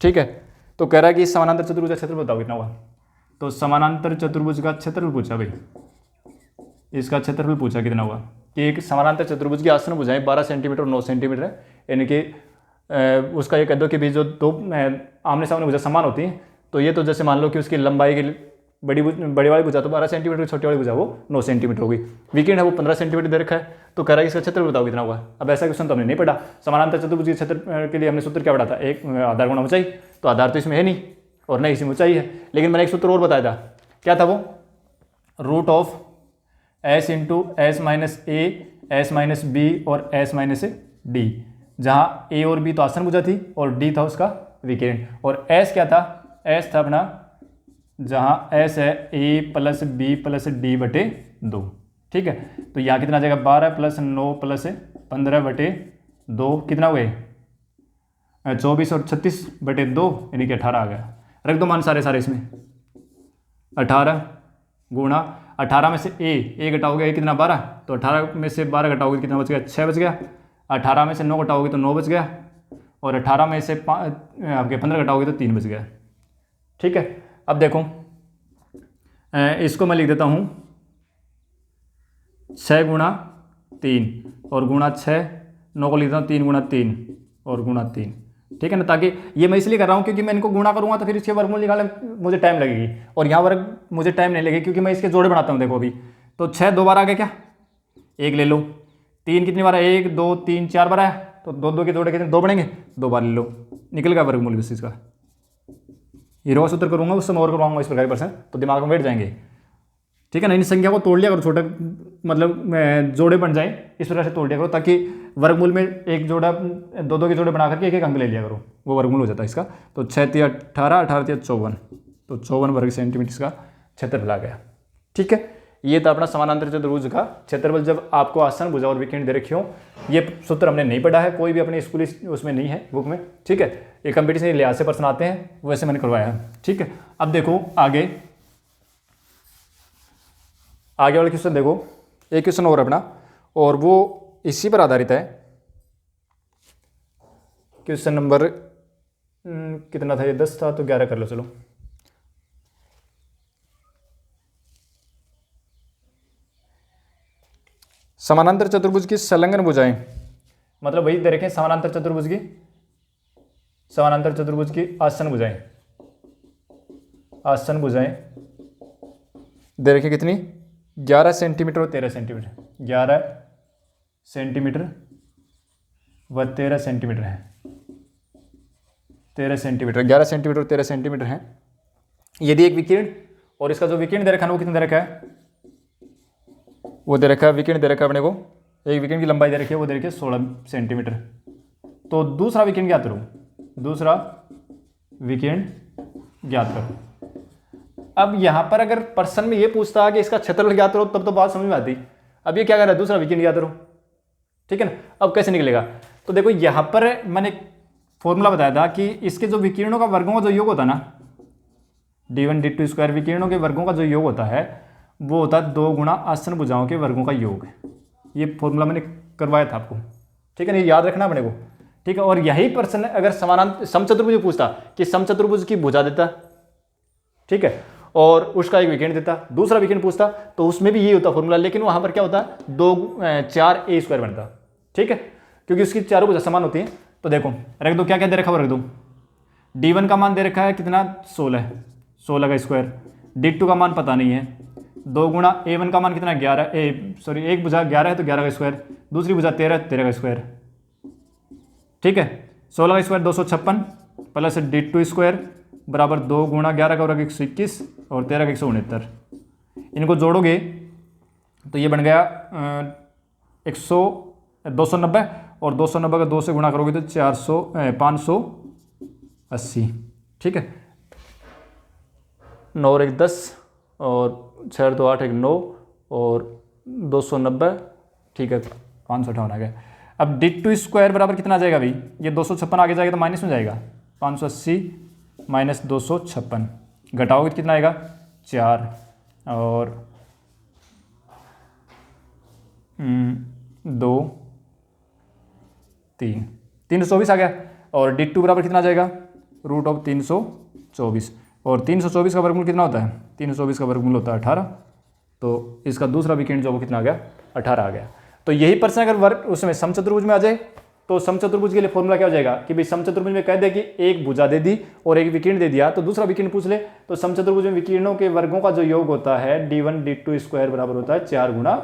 ठीक है। तो कह रहा है कि समानांतर चतुर्भुज का क्षेत्रफल बताओ कितना होगा। तो समानांतर चतुर्भुज का क्षेत्रफल पूछा भाई, इसका क्षेत्रफल पूछा कितना होगा कि एक समानांतर चतुर्भुज की आसन भुजाएं 12 सेंटीमीटर और 9 सेंटीमीटर है, यानी कि उसका ये कह दो कि भी जो दो आमने सामने भुजा समान होती हैं, तो ये तो जैसे मान लो कि उसकी लंबाई की बड़ी वाली भुजा तो 12 सेंटीमीटर, छोटी वाली भुजा वो 9 सेंटीमीटर होगी, विकिरण है वो 15 सेंटीमीटर दे रखा है। तो कह रहा है इसका क्षेत्र बताओ कितना होगा। अब ऐसा क्वेश्चन तो हमने नहीं पढ़ा। समानांतर चतुर्भुज के क्षेत्र के लिए हमने सूत्र क्या पढ़ा था, एक आधार गुणा ऊंचाई, तो आधार तो इसमें है नहीं और न इसमें ऊंचाई है, लेकिन मैंने एक सूत्र और बताया था, क्या था वो, root of S into S minus A, S minus B और एस माइनस डी, जहाँ ए और बी तो आसन भुजा थी और डी था उसका विकिरण, और एस क्या था, एस था अपना जहाँ एस है ए प्लस बी प्लस डी बटे 2, ठीक है। तो यहाँ कितना आ जाएगा, 12 प्लस 9 प्लस 15 बटे 2 कितना हो गए, 24 और 36 बटे 2 यानी कि 18 आ गया। रख दो मान सारे सारे इसमें, 18 गुणा 18 में से ए घटाओगे कितना 12, तो 18 में से 12 घटाओगे कितना बच गया, 6 बच गया। 18 में से 9 घटाओगे तो 9 बच गया, और 18 में से आपके 15 घटाओगे तो 3 बच गया, ठीक है। अब देखो इसको मैं लिख देता हूँ 6 गुणा 3 और गुणा 6, 9 को लिख देता हूँ 3 गुणा 3 और गुणा 3, ठीक है ना। ताकि ये मैं इसलिए कर रहा हूँ क्योंकि मैं इनको गुणा करूँगा तो फिर इसके वर्गमूल निकालने मुझे टाइम लगेगी, और यहाँ वर्ग मुझे टाइम नहीं लगेगी क्योंकि मैं इसके जोड़े बनाता हूँ। देखो अभी तो 6 2 बार आ गया, क्या एक ले लो, 3 कितनी बार है, 1 2 3 4 बार आया, तो 2 2 के जोड़े कितने 2 बनेंगे, 2 बार ले लो, निकल गया वर्गमूल बस इसका। हीरो का सूत्र करूँगा उससे मैं और करवाऊंगा इस प्रकार के % तो दिमाग में बैठ जाएंगे, ठीक है ना। इन संख्या को तोड़ लिया करो, छोटे मतलब जोड़े बन जाए इस प्रकार से तोड़ लिया करो, ताकि वर्गमूल में एक जोड़ा 2 2 के जोड़े बना करके एक एक अंक ले लिया करो, वो वर्गमूल हो जाता है इसका। तो 6 3 18, 18 3 54, तो 54 वर्ग सेंटीमीटर का क्षेत्रफल आ गया, ठीक है। ये था अपना समानांतर चतुर्भुज का क्षेत्रफल जब आपको आसन भुजा और विकिरण दे रखी हो। ये सूत्र हमने नहीं पढ़ा है, कोई भी अपने स्कूल उसमें नहीं है बुक में, ठीक है। ये कंपटीशन लिहाज से प्रश्न आते हैं वैसे मैंने करवाया है, ठीक है। अब देखो आगे वाला क्वेश्चन देखो, एक क्वेश्चन और अपना, और वो इसी पर आधारित है। क्वेश्चन नंबर कितना था ये, 10 था तो 11 कर लो चलो। समानांतर चतुर्भुज की संलग्न भुजाएं, मतलब वही दे रखे समानांतर चतुर्भुज की आसन भुजाएं, आसन भुजाएं दे रखे कितनी, 11 सेंटीमीटर और 13 सेंटीमीटर, 11 सेंटीमीटर व 13 सेंटीमीटर है, 13 सेंटीमीटर, 11 सेंटीमीटर और 13 सेंटीमीटर है। यदि एक विकिरण, और इसका जो विकिरण दे रखा है वो कितना दे रखा है, वो दे रखा है, विकिरण दे रखा है अपने को, एक विकिरण की लंबाई दे रखी है वो दे रखी है 16 सेंटीमीटर। तो दूसरा विकिरण ज्ञात करो, दूसरा विकिरण ज्ञात करो। अब यहाँ पर अगर प्रश्न में ये पूछता है कि इसका क्षेत्रफल ज्ञात करो तब तो बात समझ में आती। अब ये क्या कर रहा है, दूसरा विकिरण ज्ञात करो, ठीक है ना। अब कैसे निकलेगा, तो देखो यहाँ पर मैंने फॉर्मूला बताया था कि इसके जो विकिरणों का वर्गों का जो योग होता है ना, d1 d2 स्क्वायर, विकिरणों के वर्गों का जो योग होता है वो होता है 2 गुणा आसन भुजाओं के वर्गों का योग। ये फॉर्मूला मैंने करवाया था आपको, ठीक है ना, ये याद रखना अपने को, ठीक है। और यही प्रश्न अगर समानांतर समचतुर्भुज पूछता कि समचतुर्भुज की भुजा देता, ठीक है, और उसका एक विकिरण देता, दूसरा विकिरण पूछता तो उसमें भी यही होता फॉर्मूला, लेकिन वहां पर क्या होता 2 4 a स्क्वायर बनता, ठीक है, क्योंकि उसकी चारों भुजा समान होती हैं। तो देखो रख दो, क्या क्या दे रखा है रख दो, d1 का मान दे रखा है कितना 16 का स्क्वायर, d2 का मान पता नहीं है, 2 गुणा a1 का मान कितना 11, एक भुजा 11 है तो 11 का स्क्वायर, दूसरी भुजा 13 का स्क्वायर, ठीक है। 16 का स्क्वायर 256 प्लस d2 स्क्वायर बराबर 2 गुणा 11 का वर्ग 121 और 13 का 169। इनको जोड़ोगे तो ये बन गया 290 और 290 का 2 से गुणा करोगे तो 580। ठीक है, 9 और 1 10 और 6 और 2 8 1 9 और 290। ठीक है, 558 आ गया। अब D2 स्क्वायर बराबर कितना आ जाएगा भाई, ये 256 आगे जाएगा तो माइनस में जाएगा, 580 माइनस 256 घटाओगे तो कितना आएगा 4 और 2 3 324 आ गया। और D2 बराबर कितना आ जाएगा, रूट ऑफ 324 और 324 का वर्गमूल कितना होता है, 324 का वर्गमूल होता है 18। तो इसका दूसरा विकेंड जो वो कितना आ गया 18 आ गया। तो यही प्रश्न अगर वर्ग उसमें समचतुर्भुज में आ जाए तो समचतुर्भुज के लिए फॉर्मूला क्या हो जाएगा कि भाई समचतुर्भुज में कह दे कि एक भुजा दे दी और एक विकीर्ण दे दिया तो दूसरा विकीर्ण पूछ ले, तो समचतुर्भुज में विकीर्णों के वर्गों का जो योग होता है D1 D2 स्क्वायर बराबर होता है 4 गुना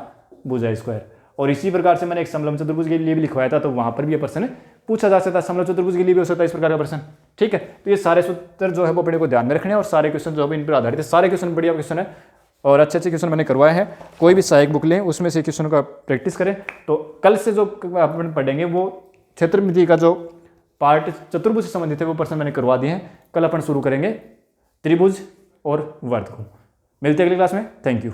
भुजा स्क्वायर। और इसी प्रकार से मैंने एक समलंब चतुर्भुज के लिए भी लिखवाया था, तो वहां पर भी यह प्रश्न पूछा जा सकता है, समलंब चतुर्भुज के लिए भी हो सकता है इस प्रकार का प्रश्न। ठीक है, तो ये सारे सूत्र जो है वो अपने को ध्यान में रखने हैं और सारे क्वेश्चन जो है इन पर आधारित है, सारे क्वेश्चन बढ़िया क्वेश्चन है और अच्छे अच्छे क्वेश्चन मैंने करवाए हैं। कोई भी सहायक बुक लें उसमें से क्वेश्चन का प्रैक्टिस करें। तो कल से जो अपन पढ़ेंगे वो क्षेत्रमिति का जो पार्ट चतुर्भुज से संबंधित है वो प्रश्न मैंने करवा दिए हैं। कल अपन शुरू करेंगे त्रिभुज और वर्ग को। मिलते हैं अगली क्लास में, थैंक यू।